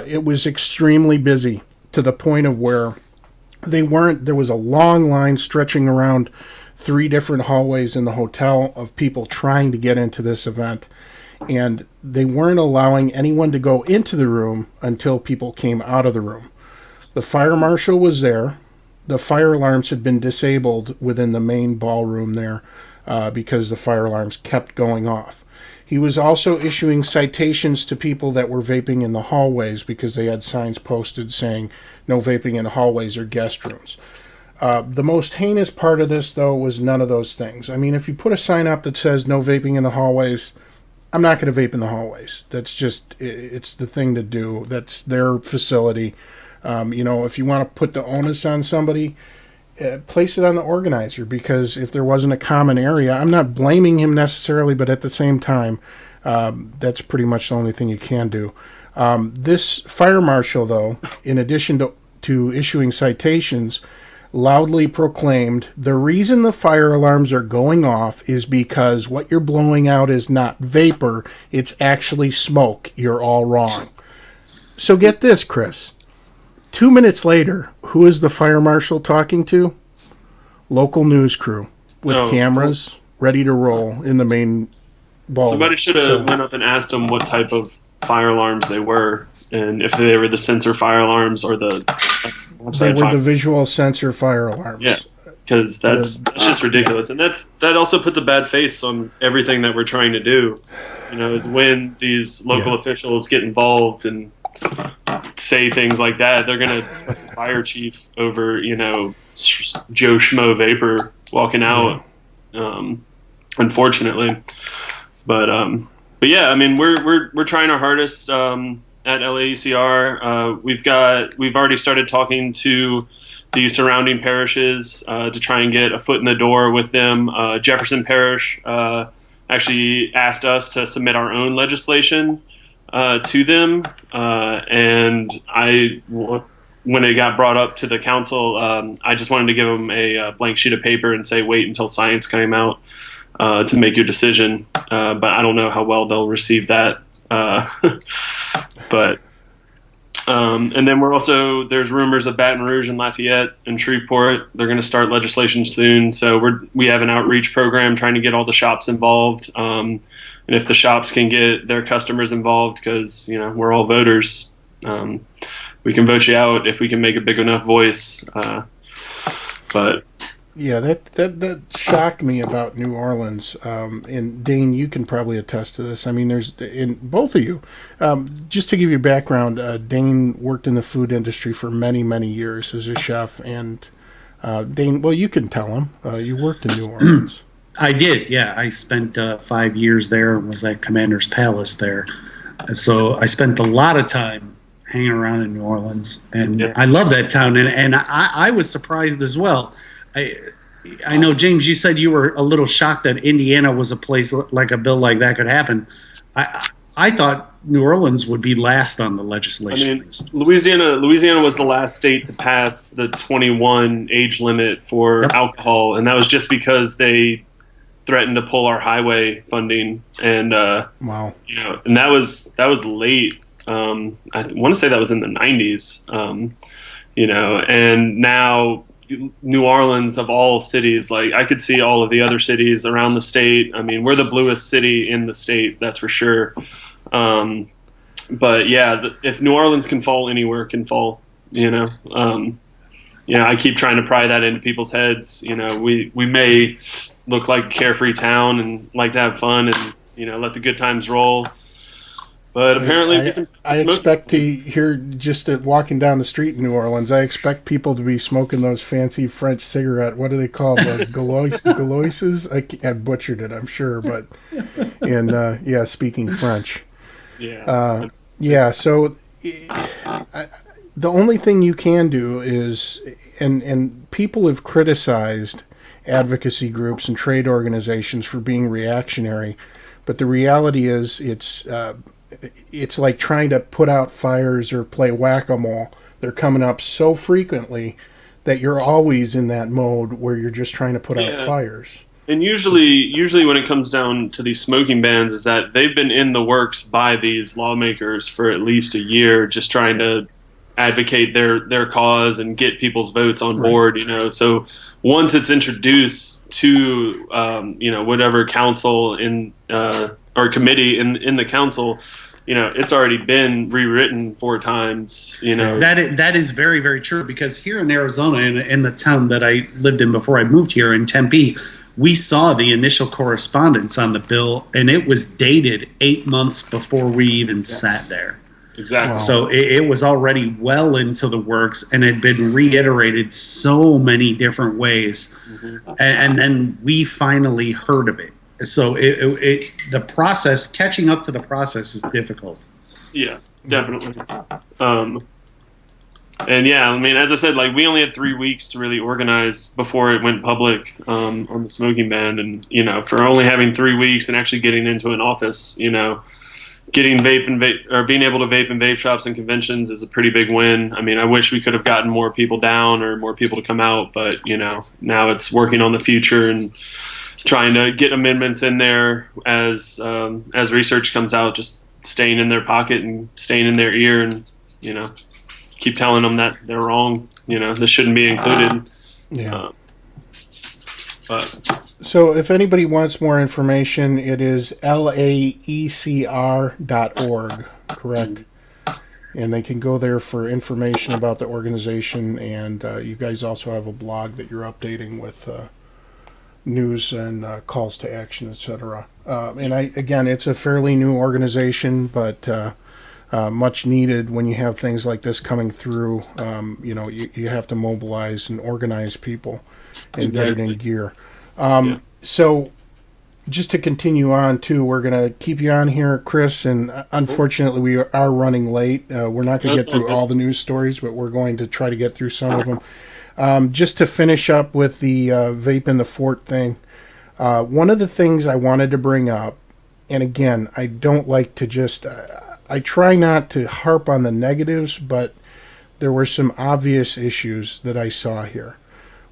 It was extremely busy to the point of where there was a long line stretching around 3 different hallways in the hotel of people trying to get into this event. And they weren't allowing anyone to go into the room until people came out of the room. The fire marshal was there. The fire alarms had been disabled within the main ballroom there because the fire alarms kept going off. He was also issuing citations to people that were vaping in the hallways because they had signs posted saying no vaping in hallways or guest rooms. The most heinous part of this, though, was none of those things. I mean, if you put a sign up that says no vaping in the hallways, I'm not going to vape in the hallways. That's just, it's the thing to do. That's their facility. If you want to put the onus on somebody, place it on the organizer, because if there wasn't a common area, I'm not blaming him necessarily, but at the same time, that's pretty much the only thing you can do. This fire marshal, though, in addition to issuing citations, loudly proclaimed, the reason the fire alarms are going off is because what you're blowing out is not vapor, it's actually smoke. You're all wrong. So get this, Chris. 2 minutes later, who is the fire marshal talking to? Local news crew with cameras ready to roll in the main ballroom. Somebody should have went up and asked them what type of fire alarms they were, and if they were the sensor fire alarms or the they were the visual sensor fire alarms. Yeah, because that's just ridiculous, and that also puts a bad face on everything that we're trying to do. Is when these local officials get involved and say things like that, they're gonna trust the fire chief over, Joe Schmo Vapor walking out. Unfortunately, but yeah, I mean, we're trying our hardest at LAECR. We've already started talking to the surrounding parishes to try and get a foot in the door with them. Jefferson Parish actually asked us to submit our own legislation to them, and when it got brought up to the council, I just wanted to give them a blank sheet of paper and say, wait until science came out to make your decision. But I don't know how well they'll receive that. But and then there's rumors of Baton Rouge and Lafayette and Shreveport. They're going to start legislation soon. So we have an outreach program trying to get all the shops involved. And if the shops can get their customers involved, because we're all voters, we can vote you out if we can make a big enough voice. But yeah, that shocked me about New Orleans. And Dane, you can probably attest to this. I mean, there's in both of you. Just to give you background, Dane worked in the food industry for many, many years as a chef. And Dane, well, you can tell him you worked in New Orleans. I did, yeah. I spent 5 years there and was at Commander's Palace there. So I spent a lot of time hanging around in New Orleans, and I love that town. And I was surprised as well. I know, James, you said you were a little shocked that Indiana was a place like a bill like that could happen. I thought New Orleans would be last on the legislation. I mean, Louisiana was the last state to pass the 21 age limit for alcohol, and that was just because they threatened to pull our highway funding. And wow, and that was late. I want to say that was in the 90s. And now New Orleans, of all cities, like I could see all of the other cities around the state. I mean, we're the bluest city in the state, that's for sure. But yeah, if New Orleans can fall, anywhere can fall. I keep trying to pry that into people's heads. We may look like a carefree town and like to have fun and let the good times roll. But apparently, I expect to hear just walking down the street in New Orleans. I expect people to be smoking those fancy French cigarette. What do they call the Gauloises? I butchered it, I'm sure, but and speaking French. Yeah. So the only thing you can do is, and people have criticized advocacy groups and trade organizations for being reactionary, but the reality is it's like trying to put out fires or play whack-a-mole. They're coming up so frequently that you're always in that mode where you're just trying to put out fires. And usually when it comes down to these smoking bans, is that they've been in the works by these lawmakers for at least a year, just trying to advocate their cause and get people's votes on board. So once it's introduced to whatever council or committee in the council, it's already been rewritten 4 times. That is very, very true, because here in Arizona, in the town that I lived in before I moved here in Tempe, we saw the initial correspondence on the bill, and it was dated 8 months before we even sat there. Exactly. Wow. So it was already well into the works and had been reiterated so many different ways. Mm-hmm. And then we finally heard of it. So the process, catching up to the process, is difficult. Yeah, definitely. And yeah, I mean, as I said, like we only had 3 weeks to really organize before it went public on the smoking ban, and for only having 3 weeks and actually getting into an office, getting being able to vape in vape shops and conventions is a pretty big win. I mean, I wish we could have gotten more people down or more people to come out, but now it's working on the future and trying to get amendments in there as research comes out, just staying in their pocket and staying in their ear, and keep telling them that they're wrong. This shouldn't be included. Yeah. But so if anybody wants more information, it is LAECR.org, correct? And they can go there for information about the organization, and you guys also have a blog that you're updating with news and calls to action, etc. And again, it's a fairly new organization, but much needed when you have things like this coming through. You have to mobilize and organize people and get it in gear. So just to continue on, too, we're going to keep you on here, Chris, and unfortunately we are running late. We're not going to get through all the news stories, but we're going to try to get through some of them. Just to finish up with the Vape in the Fort thing, one of the things I wanted to bring up, and again, I don't like to just, I try not to harp on the negatives, but there were some obvious issues that I saw here.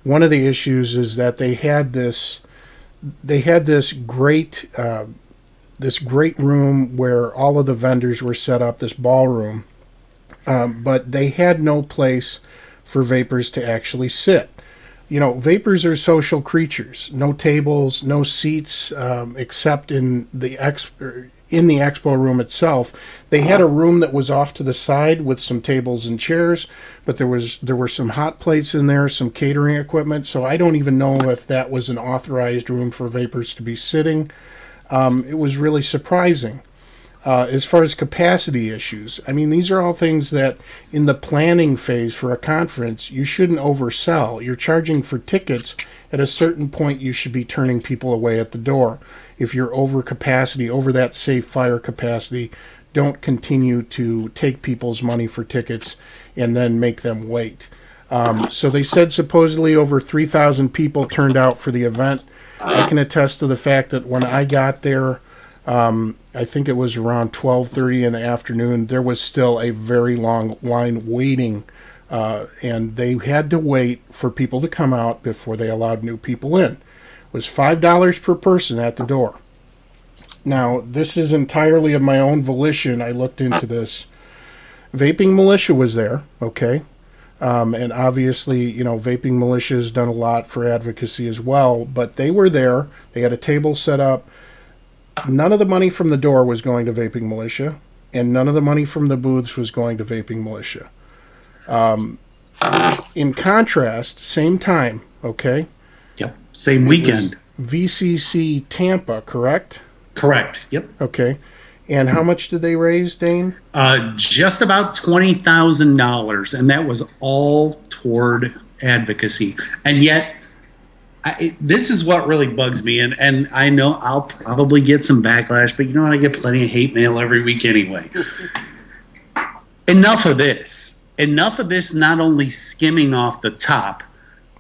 One of the issues is that they had this great room where all of the vendors were set up, this ballroom, but they had no place for vapors to actually sit. Vapors are social creatures. No tables, no seats, except in the expo room itself. They had a room that was off to the side with some tables and chairs, but there were some hot plates in there, some catering equipment. So I don't even know if that was an authorized room for vapors to be sitting. It was really surprising. As far as capacity issues, I mean, these are all things that in the planning phase for a conference, you shouldn't oversell. You're charging for tickets. At a certain point, you should be turning people away at the door. If you're over capacity, over that safe fire capacity, don't continue to take people's money for tickets and then make them wait. So they said supposedly over 3,000 people turned out for the event. I can attest to the fact that when I got there, I think it was around 12:30 in the afternoon, there was still a very long line waiting, and they had to wait for people to come out before they allowed new people in. It was $5 per person at the door. Now, this is entirely of my own volition. I looked into this. Vaping Militia was there, okay? And obviously, Vaping Militia has done a lot for advocacy as well, but they were there. They had a table set up. None of the money from the door was going to Vaping Militia, and none of the money from the booths was going to Vaping Militia. In contrast, same time, okay? Yep, same weekend. VCC Tampa, correct? Correct, yep. Okay. And how much did they raise, Dane? Just about $20,000, and that was all toward advocacy. And yet, this is what really bugs me, and I know I'll probably get some backlash, but I get plenty of hate mail every week anyway. Enough of this. Enough of this not only skimming off the top,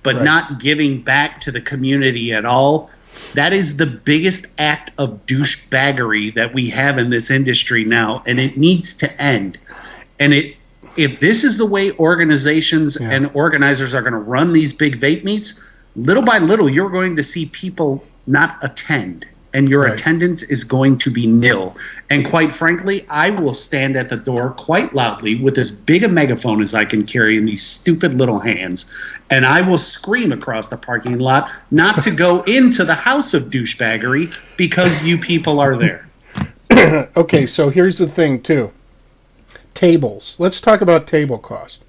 but not giving back to the community at all. That is the biggest act of douchebaggery that we have in this industry now, and it needs to end. And if this is the way organizations and organizers are going to run these big vape meets, little by little, you're going to see people not attend, and your attendance is going to be nil. And quite frankly, I will stand at the door quite loudly with as big a megaphone as I can carry in these stupid little hands, and I will scream across the parking lot not to go into the house of douchebaggery because you people are there. Okay, so here's the thing, too. Tables. Let's talk about table cost.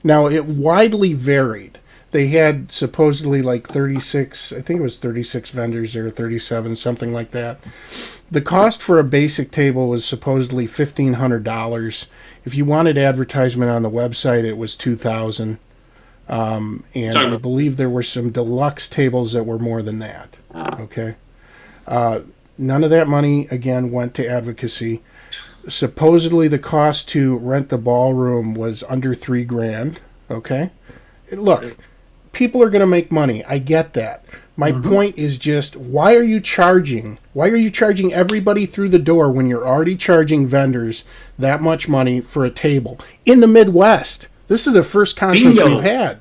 Now, it widely varied. They had supposedly like 36, I think it was 36 vendors there, 37, something like that. The cost for a basic table was supposedly $1,500. If you wanted advertisement on the website, it was $2,000. And I believe there were some deluxe tables that were more than that. Okay. None of that money, again, went to advocacy. Supposedly the cost to rent the ballroom was under $3,000. Okay. Look, people are going to make money. I get that. My point is just, why are you charging? Why are you charging everybody through the door when you're already charging vendors that much money for a table? In the Midwest, this is the first conference we've had.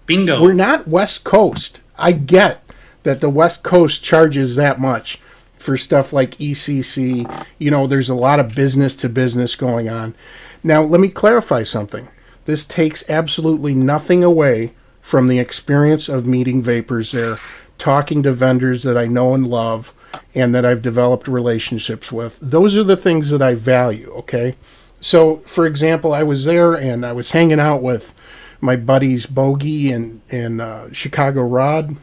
Bingo. We're not West Coast. I get that the West Coast charges that much for stuff like ECC. There's a lot of business to business going on. Now, let me clarify something. This takes absolutely nothing away from the experience of meeting vapors there, talking to vendors that I know and love and that I've developed relationships with. Those are the things that I value, okay? So, for example, I was there and I was hanging out with my buddies Bogey and Chicago Rod.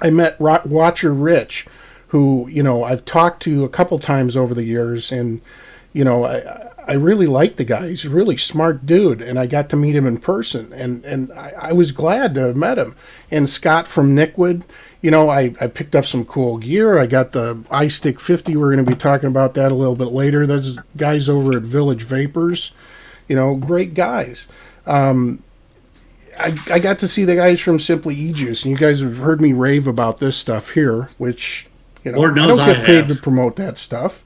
I met Watcher Rich, who, I've talked to a couple times over the years, and, I really like the guy. He's a really smart dude, and I got to meet him in person, and I was glad to have met him. And Scott from Nickwood, I picked up some cool gear. I got the iStick 50. We're going to be talking about that a little bit later. There's guys over at Village Vapors, great guys. I got to see the guys from Simply E-Juice, and you guys have heard me rave about this stuff here, which, Lord knows I don't get paid have. to promote that stuff.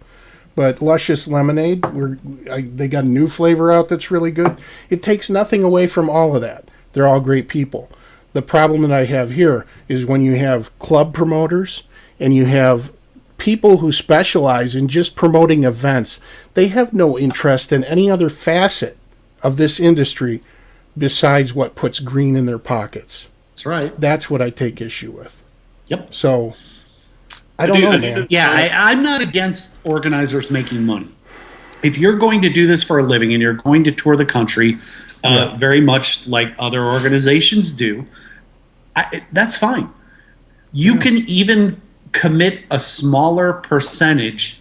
But Luscious Lemonade, they got a new flavor out that's really good. It takes nothing away from all of that. They're all great people. The problem that I have here is when you have club promoters and you have people who specialize in just promoting events, they have no interest in any other facet of this industry besides what puts green in their pockets. That's right. That's what I take issue with. Yep. So, I don't know, man. Yeah, I'm not against organizers making money. If you're going to do this for a living and you're going to tour the country, very much like other organizations do, that's fine. You can even commit a smaller percentage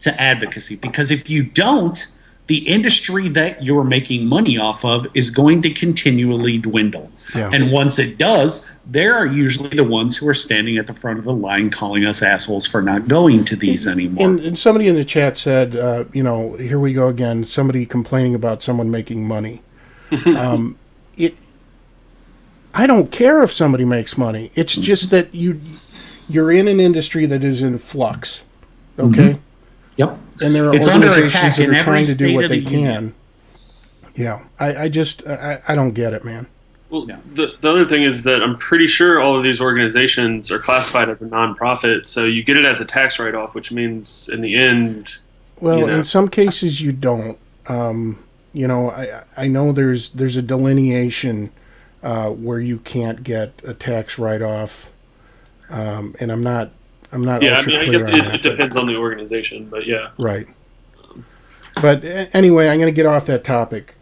to advocacy, because if you don't, the industry that you're making money off of is going to continually dwindle. Yeah. And once it does, there are usually the ones who are standing at the front of the line calling us assholes for not going to these anymore. And somebody in the chat said, here we go again, somebody complaining about someone making money. I don't care if somebody makes money. It's just that you're in an industry that is in flux, okay? Mm-hmm. Yep. And there are it's under organizations attack that in are every trying to do state what of they the can. union. Yeah, I don't get it, man. Well, the other thing is that I'm pretty sure all of these organizations are classified as a nonprofit, so you get it as a tax write-off, which means in the end... Well, in some cases you don't. I know there's a delineation where you can't get a tax write-off, and I'm not yeah, ultra I clear guess on it depends on the organization, but yeah. Right. But anyway, I'm going to get off that topic.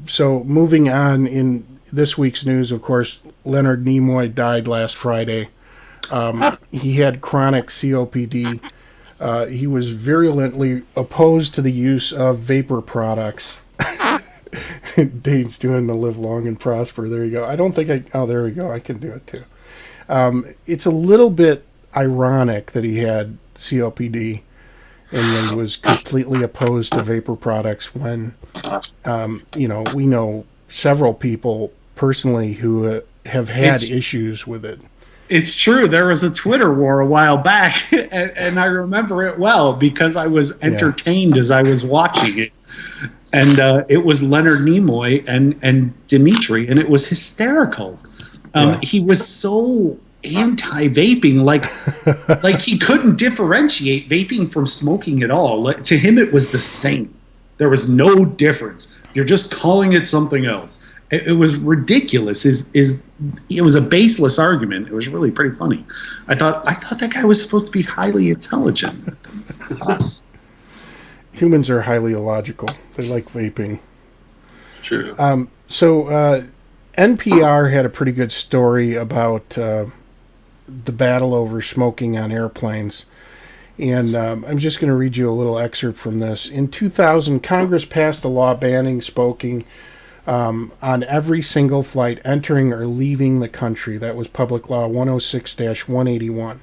So moving on in this week's news, of course, Leonard Nimoy died last Friday. He had chronic COPD. He was virulently opposed to the use of vapor products. Dane's doing the live long and prosper. There you go. I don't think there we go. I can do it too. It's a little bit ironic that he had COPD and then was completely opposed to vapor products when, we know several people personally who have had issues with it. It's true. There was a Twitter war a while back, and I remember it well because I was entertained as I was watching it. And it was Leonard Nimoy and Dimitri, and it was hysterical. He was so anti-vaping, like he couldn't differentiate vaping from smoking at all. To him, it was the same. There was no difference. You're just calling it something else. It was ridiculous. It was a baseless argument. It was really pretty funny. I thought that guy was supposed to be highly intelligent. Humans are highly illogical. They like vaping. True. So NPR had a pretty good story about the battle over smoking on airplanes. And I'm just going to read you a little excerpt from this. In 2000, Congress passed a law banning smoking on every single flight entering or leaving the country. That was Public Law 106-181.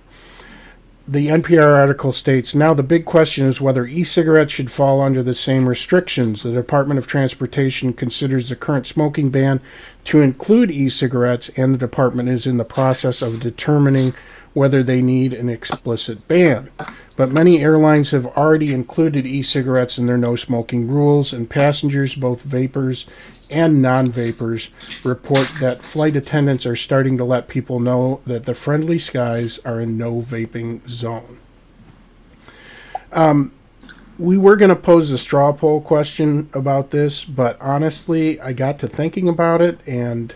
The NPR article states, now the big question is whether e-cigarettes should fall under the same restrictions. The Department of Transportation considers the current smoking ban to include e-cigarettes, and the department is in the process of determining whether they need an explicit ban. But many airlines have already included e-cigarettes in their no-smoking rules, and passengers, both vapors and non-vapors, report that flight attendants are starting to let people know that the friendly skies are a no-vaping zone. We were going to pose a straw poll question about this, but honestly, I got to thinking about it, and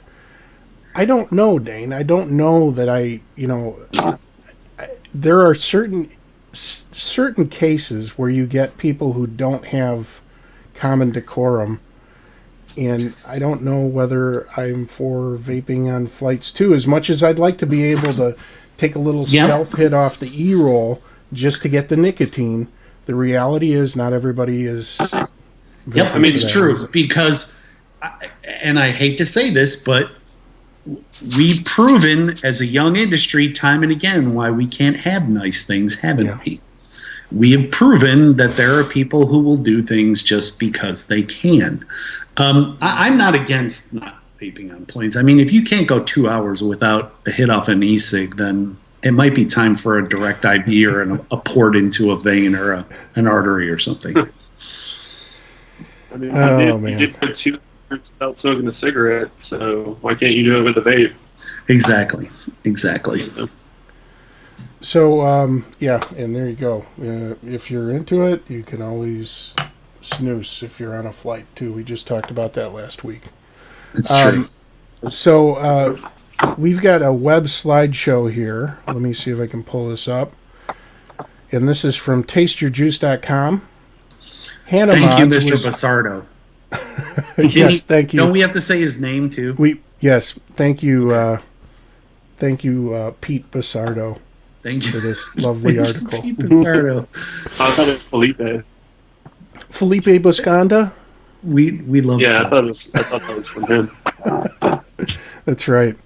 I don't know, Dane. I don't know that there are certain cases where you get people who don't have common decorum, and I don't know whether I'm for vaping on flights too, as much as I'd like to be able to take a little stealth hit off the E-roll just to get the nicotine. The reality is not everybody is Yep, I mean, it's true because, and I hate to say this, but we've proven as a young industry time and again why we can't have nice things, haven't we? We have proven that there are people who will do things just because they can. I'm not against not vaping on planes. I mean, if you can't go 2 hours without a hit off an e-cig, then it might be time for a direct IV or a port into a vein or an artery or something. I mean, you did put 2 hours without smoking a cigarette, so why can't you do it with a vape? Exactly. So, yeah, and there you go. If you're into it, you can always snooze if you're on a flight, too. We just talked about that last week. It's true. So, we've got a web slideshow here. Let me see if I can pull this up. And this is from tasteyourjuice.com. Hana Thank you, Modz Mr. Basardo. Yes, thank you. Don't we have to say his name, too? Yes, thank you. Thank you, Pete Basardo. Thank you for this lovely article. Pete Basardo. I thought it was Felipe. Felipe Buscanda? We love I thought that was from him. That's right.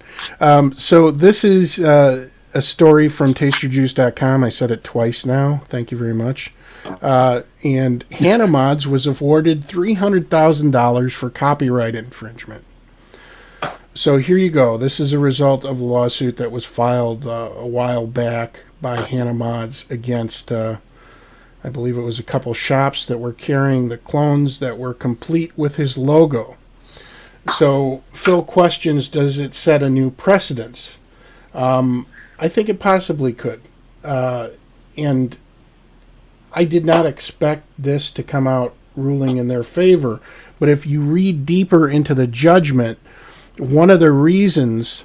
So this is a story from tasteyourjuice.com. I said it twice now. Thank you very much. And Hana Modz was awarded $300,000 for copyright infringement. So here you go. This is a result of a lawsuit that was filed a while back by Hana Modz against, I believe it was a couple shops that were carrying the clones that were complete with his logo. So Phil questions, does it set a new precedence? I think it possibly could. And I did not expect this to come out ruling in their favor. But if you read deeper into the judgment, one of the reasons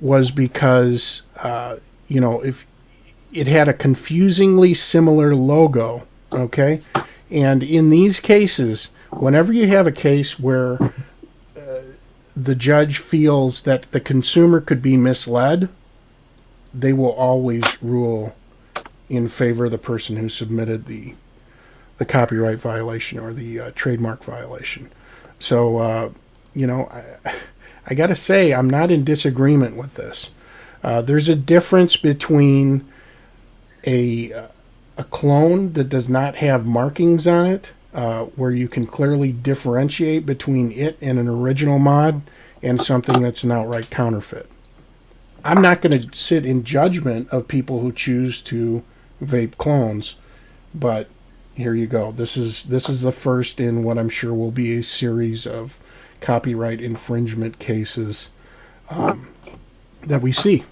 was because, if it had a confusingly similar logo, okay? And in these cases, whenever you have a case where the judge feels that the consumer could be misled, they will always rule in favor of the person who submitted the copyright violation or the trademark violation. So, I got to say, I'm not in disagreement with this. There's a difference between a clone that does not have markings on it, where you can clearly differentiate between it and an original mod, and something that's an outright counterfeit. I'm not going to sit in judgment of people who choose to vape clones, but here you go. This is the first in what I'm sure will be a series of copyright infringement cases that we see.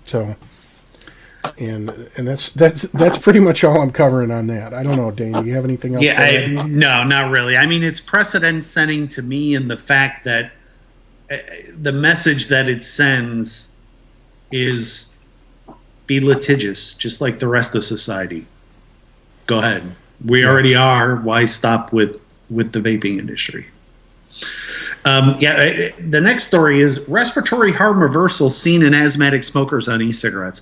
So, and that's pretty much all I'm covering on that. I don't know, Dane, do you have anything else? No, not really. I mean, it's precedent setting to me in the fact that the message that it sends is be litigious, just like the rest of society. Go ahead. We already are. Why stop with the vaping industry? The next story is respiratory harm reversal seen in asthmatic smokers on e-cigarettes.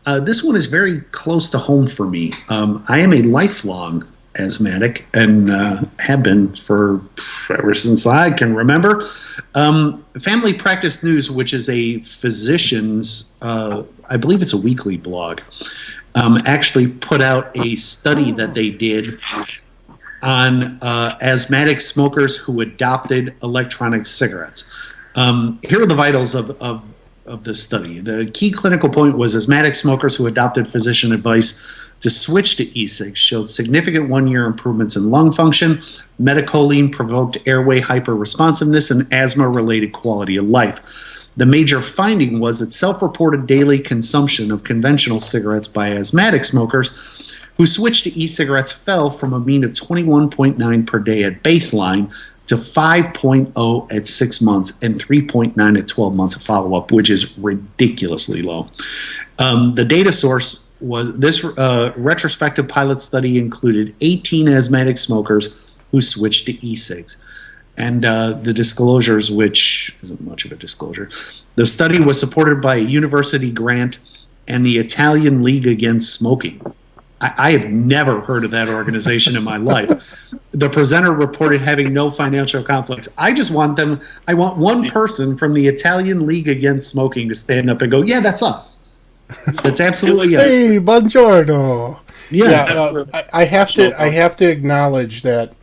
This one is very close to home for me. I am a lifelong asthmatic and have been for ever since I can remember. Family Practice News, which is a physician's, I believe it's a weekly blog, actually put out a study that they did on asthmatic smokers who adopted electronic cigarettes. Here are the vitals of this study. The key clinical point was asthmatic smokers who adopted physician advice to switch to e-cigs showed significant 1-year improvements in lung function. Methacholine provoked airway hyperresponsiveness and asthma-related quality of life. The major finding was that self-reported daily consumption of conventional cigarettes by asthmatic smokers who switched to e-cigarettes fell from a mean of 21.9 per day at baseline to 5.0 at 6 months and 3.9 at 12 months of follow-up, which is ridiculously low. The data source was this retrospective pilot study included 18 asthmatic smokers who switched to e-cigs. And the disclosures, which isn't much of a disclosure, the study was supported by a university grant and the Italian League Against Smoking. I have never heard of that organization in my life. The presenter reported having no financial conflicts. I want one person from the Italian League Against Smoking to stand up and go, yeah, that's us. That's absolutely us. Hey, buongiorno. Yeah. I have to acknowledge that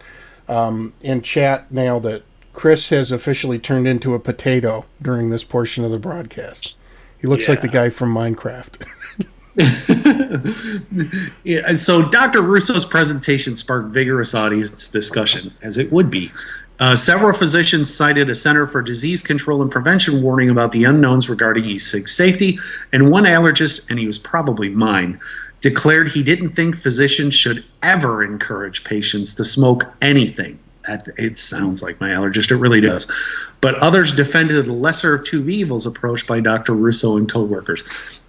in chat now that Chris has officially turned into a potato during this portion of the broadcast. He looks like the guy from Minecraft. Yeah, so Dr. Russo's presentation sparked vigorous audience discussion, as it would be. Several physicians cited a Center for Disease Control and Prevention warning about the unknowns regarding e-cig safety, and one allergist, and he was probably mine, declared he didn't think physicians should ever encourage patients to smoke anything. It sounds like my allergist, it really does. But others defended the lesser of two evils approach by Dr. Russo and coworkers.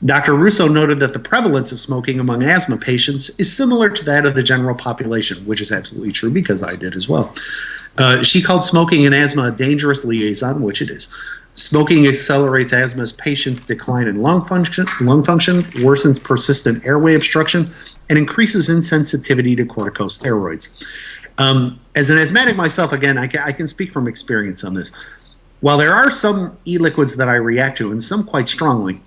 Dr. Russo noted that the prevalence of smoking among asthma patients is similar to that of the general population, which is absolutely true because I did as well. She called smoking in asthma a dangerous liaison, which it is. Smoking accelerates asthma's patients' decline in lung function, worsens persistent airway obstruction, and increases insensitivity to corticosteroids. As an asthmatic myself, again, I can speak from experience on this. While there are some e-liquids that I react to, and some quite strongly,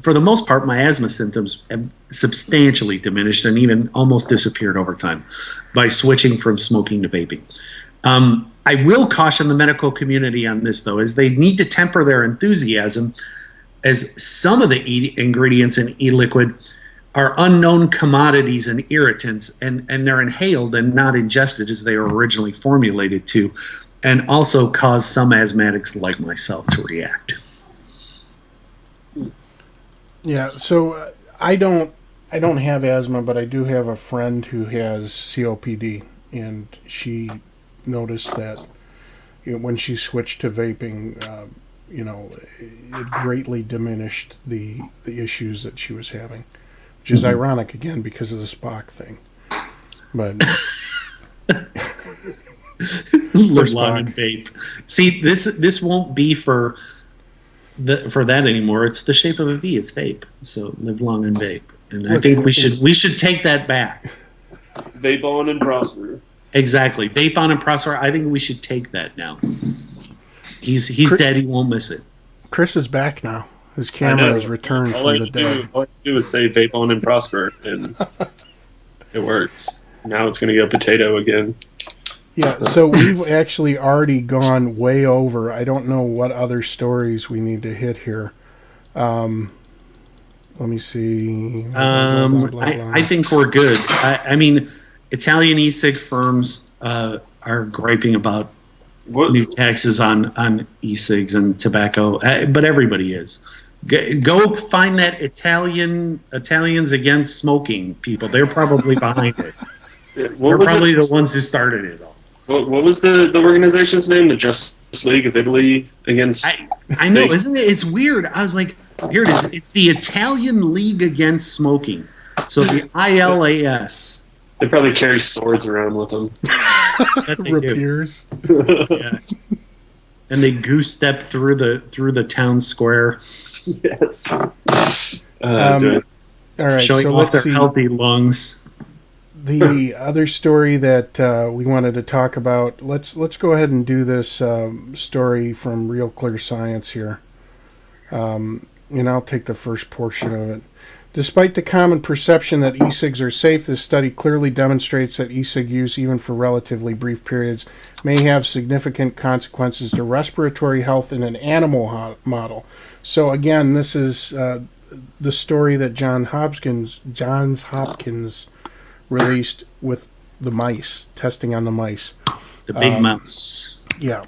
for the most part, my asthma symptoms have substantially diminished and even almost disappeared over time by switching from smoking to vaping. I will caution the medical community on this, though, as they need to temper their enthusiasm, as some of the ingredients in e-liquid are unknown commodities and irritants, and they're inhaled and not ingested as they were originally formulated to, and also cause some asthmatics like myself to react. Yeah, so I don't have asthma, but I do have a friend who has COPD, and she noticed that when she switched to vaping, it greatly diminished the issues that she was having, which is ironic again because of the Spock thing. But live long and vape. See, this won't be for that anymore. It's the shape of a V. It's vape. So live long and vape. And I think we should take that back. Vape on and prosper. Exactly. Vape on and prosper. I think we should take that now. He's dead. He won't miss it. Chris is back now. His camera has returned from the dead. All I do is say vape on and prosper, and it works. Now it's going to go potato again. Yeah, so we've actually already gone way over. I don't know what other stories we need to hit here. Let me see. Blah, blah, blah, I think we're good. I mean, Italian e-cig firms are griping about new taxes on e-cigs and tobacco, but everybody is. Go find that Italians Against Smoking people. They're probably behind it. They're probably the ones who started it all. What was the organization's name? The Justice League of Italy Against... I know, isn't it? It's weird. I was like, here it is. It's the Italian League Against Smoking. So the ILAS. They probably carry swords around with them. Rapiers. Yeah. And they goose step through the town square. Yes. All right, showing so off let's their see. healthy lungs. The other story that we wanted to talk about, let's go ahead and do this story from Real Clear Science here. And I'll take the first portion of it. Despite the common perception that e-cigs are safe, this study clearly demonstrates that e-cig use, even for relatively brief periods, may have significant consequences to respiratory health in an animal model. So again, this is the story that Johns Hopkins released with the mice, testing on the mice. The big mouse. Yeah.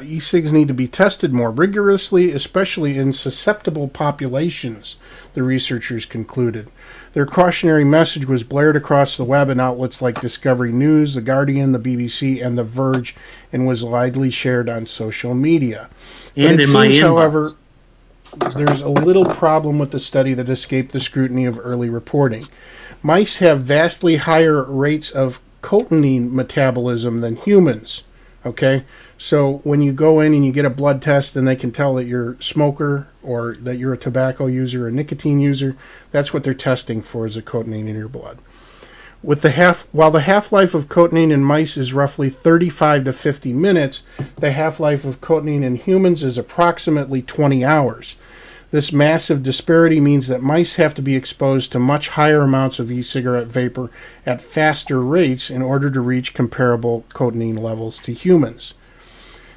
E-cigs need to be tested more rigorously, especially in susceptible populations, the researchers concluded. Their cautionary message was blared across the web in outlets like Discovery News, The Guardian, the BBC, and The Verge, and was widely shared on social media. And but it in my seems, inbox. however, there's a little problem with the study that escaped the scrutiny of early reporting. Mice have vastly higher rates of cotinine metabolism than humans. Okay, so when you go in and you get a blood test and they can tell that you're a smoker or that you're a tobacco user or a nicotine user, that's what they're testing for, is a cotinine in your blood. While the half-life of cotinine in mice is roughly 35 to 50 minutes, the half-life of cotinine in humans is approximately 20 hours. This massive disparity means that mice have to be exposed to much higher amounts of e-cigarette vapor at faster rates in order to reach comparable cotinine levels to humans.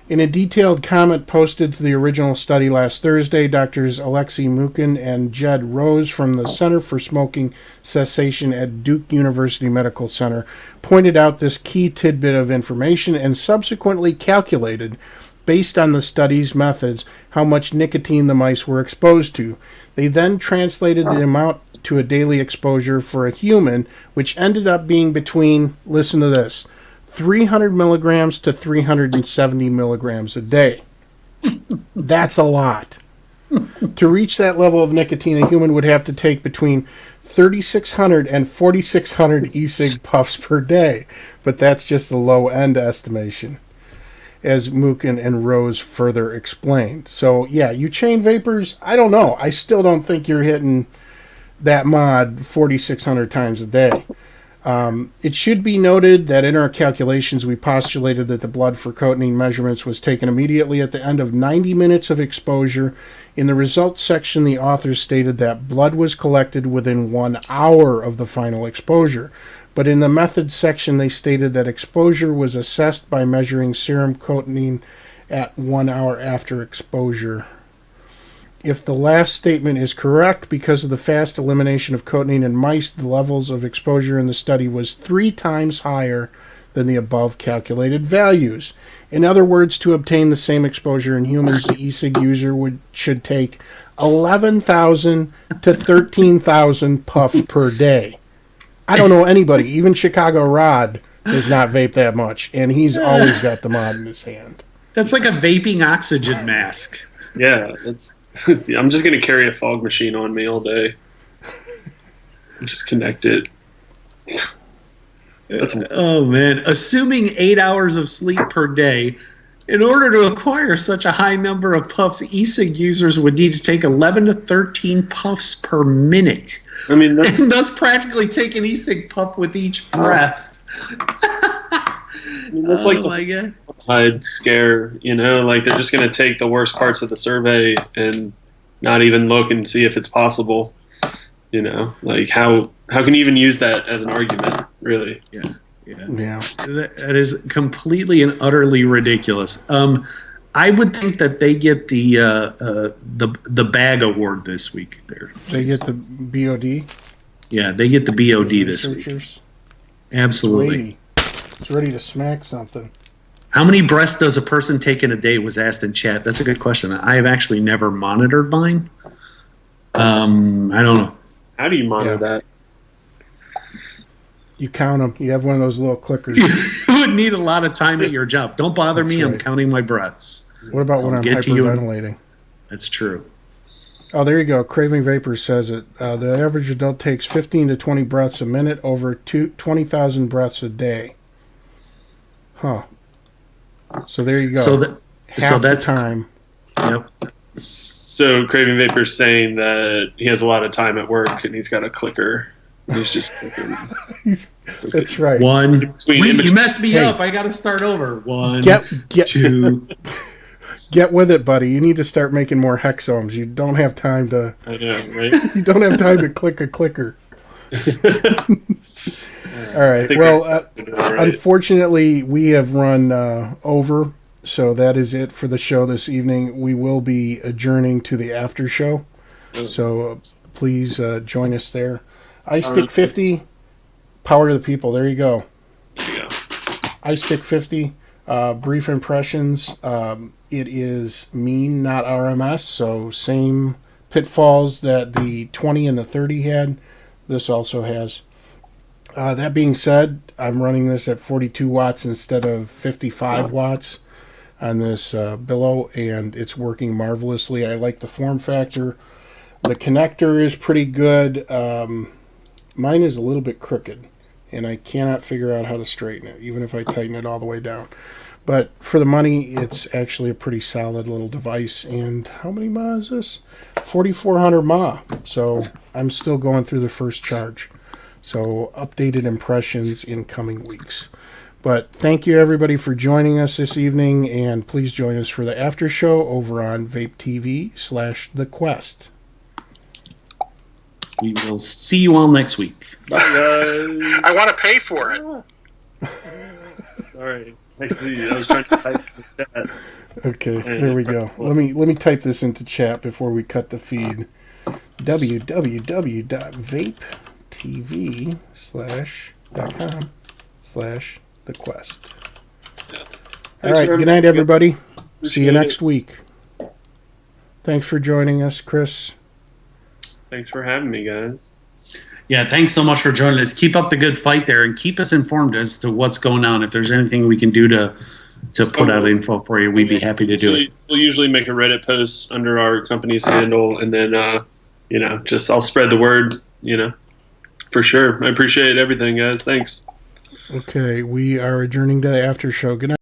In a detailed comment posted to the original study last Thursday, Drs. Alexei Mukin and Jed Rose from the Center for Smoking Cessation at Duke University Medical Center pointed out this key tidbit of information and subsequently calculated, based on the study's methods, how much nicotine the mice were exposed to. They then translated the amount to a daily exposure for a human, which ended up being between, listen to this, 300 milligrams to 370 milligrams a day. That's a lot. To reach that level of nicotine, a human would have to take between 3,600 and 4,600 e-cig puffs per day. But that's just the low-end estimation, as Mukin and Rose further explained. So, yeah, you chain vapors, I don't know. I still don't think you're hitting that mod 4,600 times a day. It should be noted that in our calculations, we postulated that the blood for cotinine measurements was taken immediately at the end of 90 minutes of exposure. In the results section, the authors stated that blood was collected within 1 hour of the final exposure. But in the methods section, they stated that exposure was assessed by measuring serum cotinine at 1 hour after exposure. If the last statement is correct, because of the fast elimination of cotinine in mice, the levels of exposure in the study was 3 times higher than the above calculated values. In other words, to obtain the same exposure in humans, the e-cig user should take 11,000 to 13,000 puffs per day. I don't know anybody, even Chicago Rod does not vape that much, and he's always got the mod in his hand. That's like a vaping oxygen mask. Yeah, I'm just going to carry a fog machine on me all day. Just connect it. Oh, man. Assuming 8 hours of sleep per day, in order to acquire such a high number of puffs, e-cig users would need to take 11 to 13 puffs per minute. I mean, that's... And thus practically take an e-cig puff with each breath. I mean, that's like the Hyde scare, you know? Like, they're just going to take the worst parts of the survey and not even look and see if it's possible. You know? Like, how can you even use that as an argument, really? Yeah. That is completely and utterly ridiculous. I would think that they get the bag award this week. They get the BOD? Yeah, they get the BOD this week. Absolutely. It's ready to smack something. How many breaths does a person take in a day was asked in chat. That's a good question. I have actually never monitored mine. I don't know. How do you monitor that? You count them. You have one of those little clickers. You would need a lot of time at your job. Don't bother me. Right. I'm counting my breaths. What about when I'm hyperventilating? That's true. Oh, there you go. Craving Vapors says it. The average adult takes 15 to 20 breaths a minute, over 20,000 breaths a day. Huh. So there you go. So that's time. Yep. So Craving Vapors saying that he has a lot of time at work and he's got a clicker. He's just clicking. That's right. You messed me up. I got to start over. Two. Get with it, buddy. You need to start making more hexomes. You don't have time to. I know, right? You don't have time to click a clicker. All right. Well, unfortunately, we have run over, so that is it for the show this evening. We will be adjourning to the after show, so please join us there. iStick 50, power to the people. There you go. Yeah. iStick 50, brief impressions. It is mean, not RMS, so same pitfalls that the 20 and the 30 had, this also has. That being said, I'm running this at 42 watts instead of 55 watts on this billow, and it's working marvelously. I like the form factor. The connector is pretty good. Mine is a little bit crooked, and I cannot figure out how to straighten it, even if I tighten it all the way down. But for the money, it's actually a pretty solid little device. And how many mAh is this? 4,400 mAh. So I'm still going through the first charge. So updated impressions in coming weeks. But thank you everybody for joining us this evening, and please join us for the after show over on Vape TV/The Quest. We will see you all next week. Bye, guys. I want to pay for it. Sorry. Actually, I was trying to type in the chat. Okay, there we go. Let me type this into chat before we cut the feed. www.vapetv.com/The Quest. All right, good night, everybody. See you next week. Thanks for joining us, Chris. Thanks for having me, guys. Yeah, thanks so much for joining us. Keep up the good fight there, and keep us informed as to what's going on. If there's anything we can do to put out info for you, we'd be happy to do it. We'll usually make a Reddit post under our company's handle, and then I'll spread the word. For sure. I appreciate everything, guys. Thanks. Okay, we are adjourning to the after show. Good night.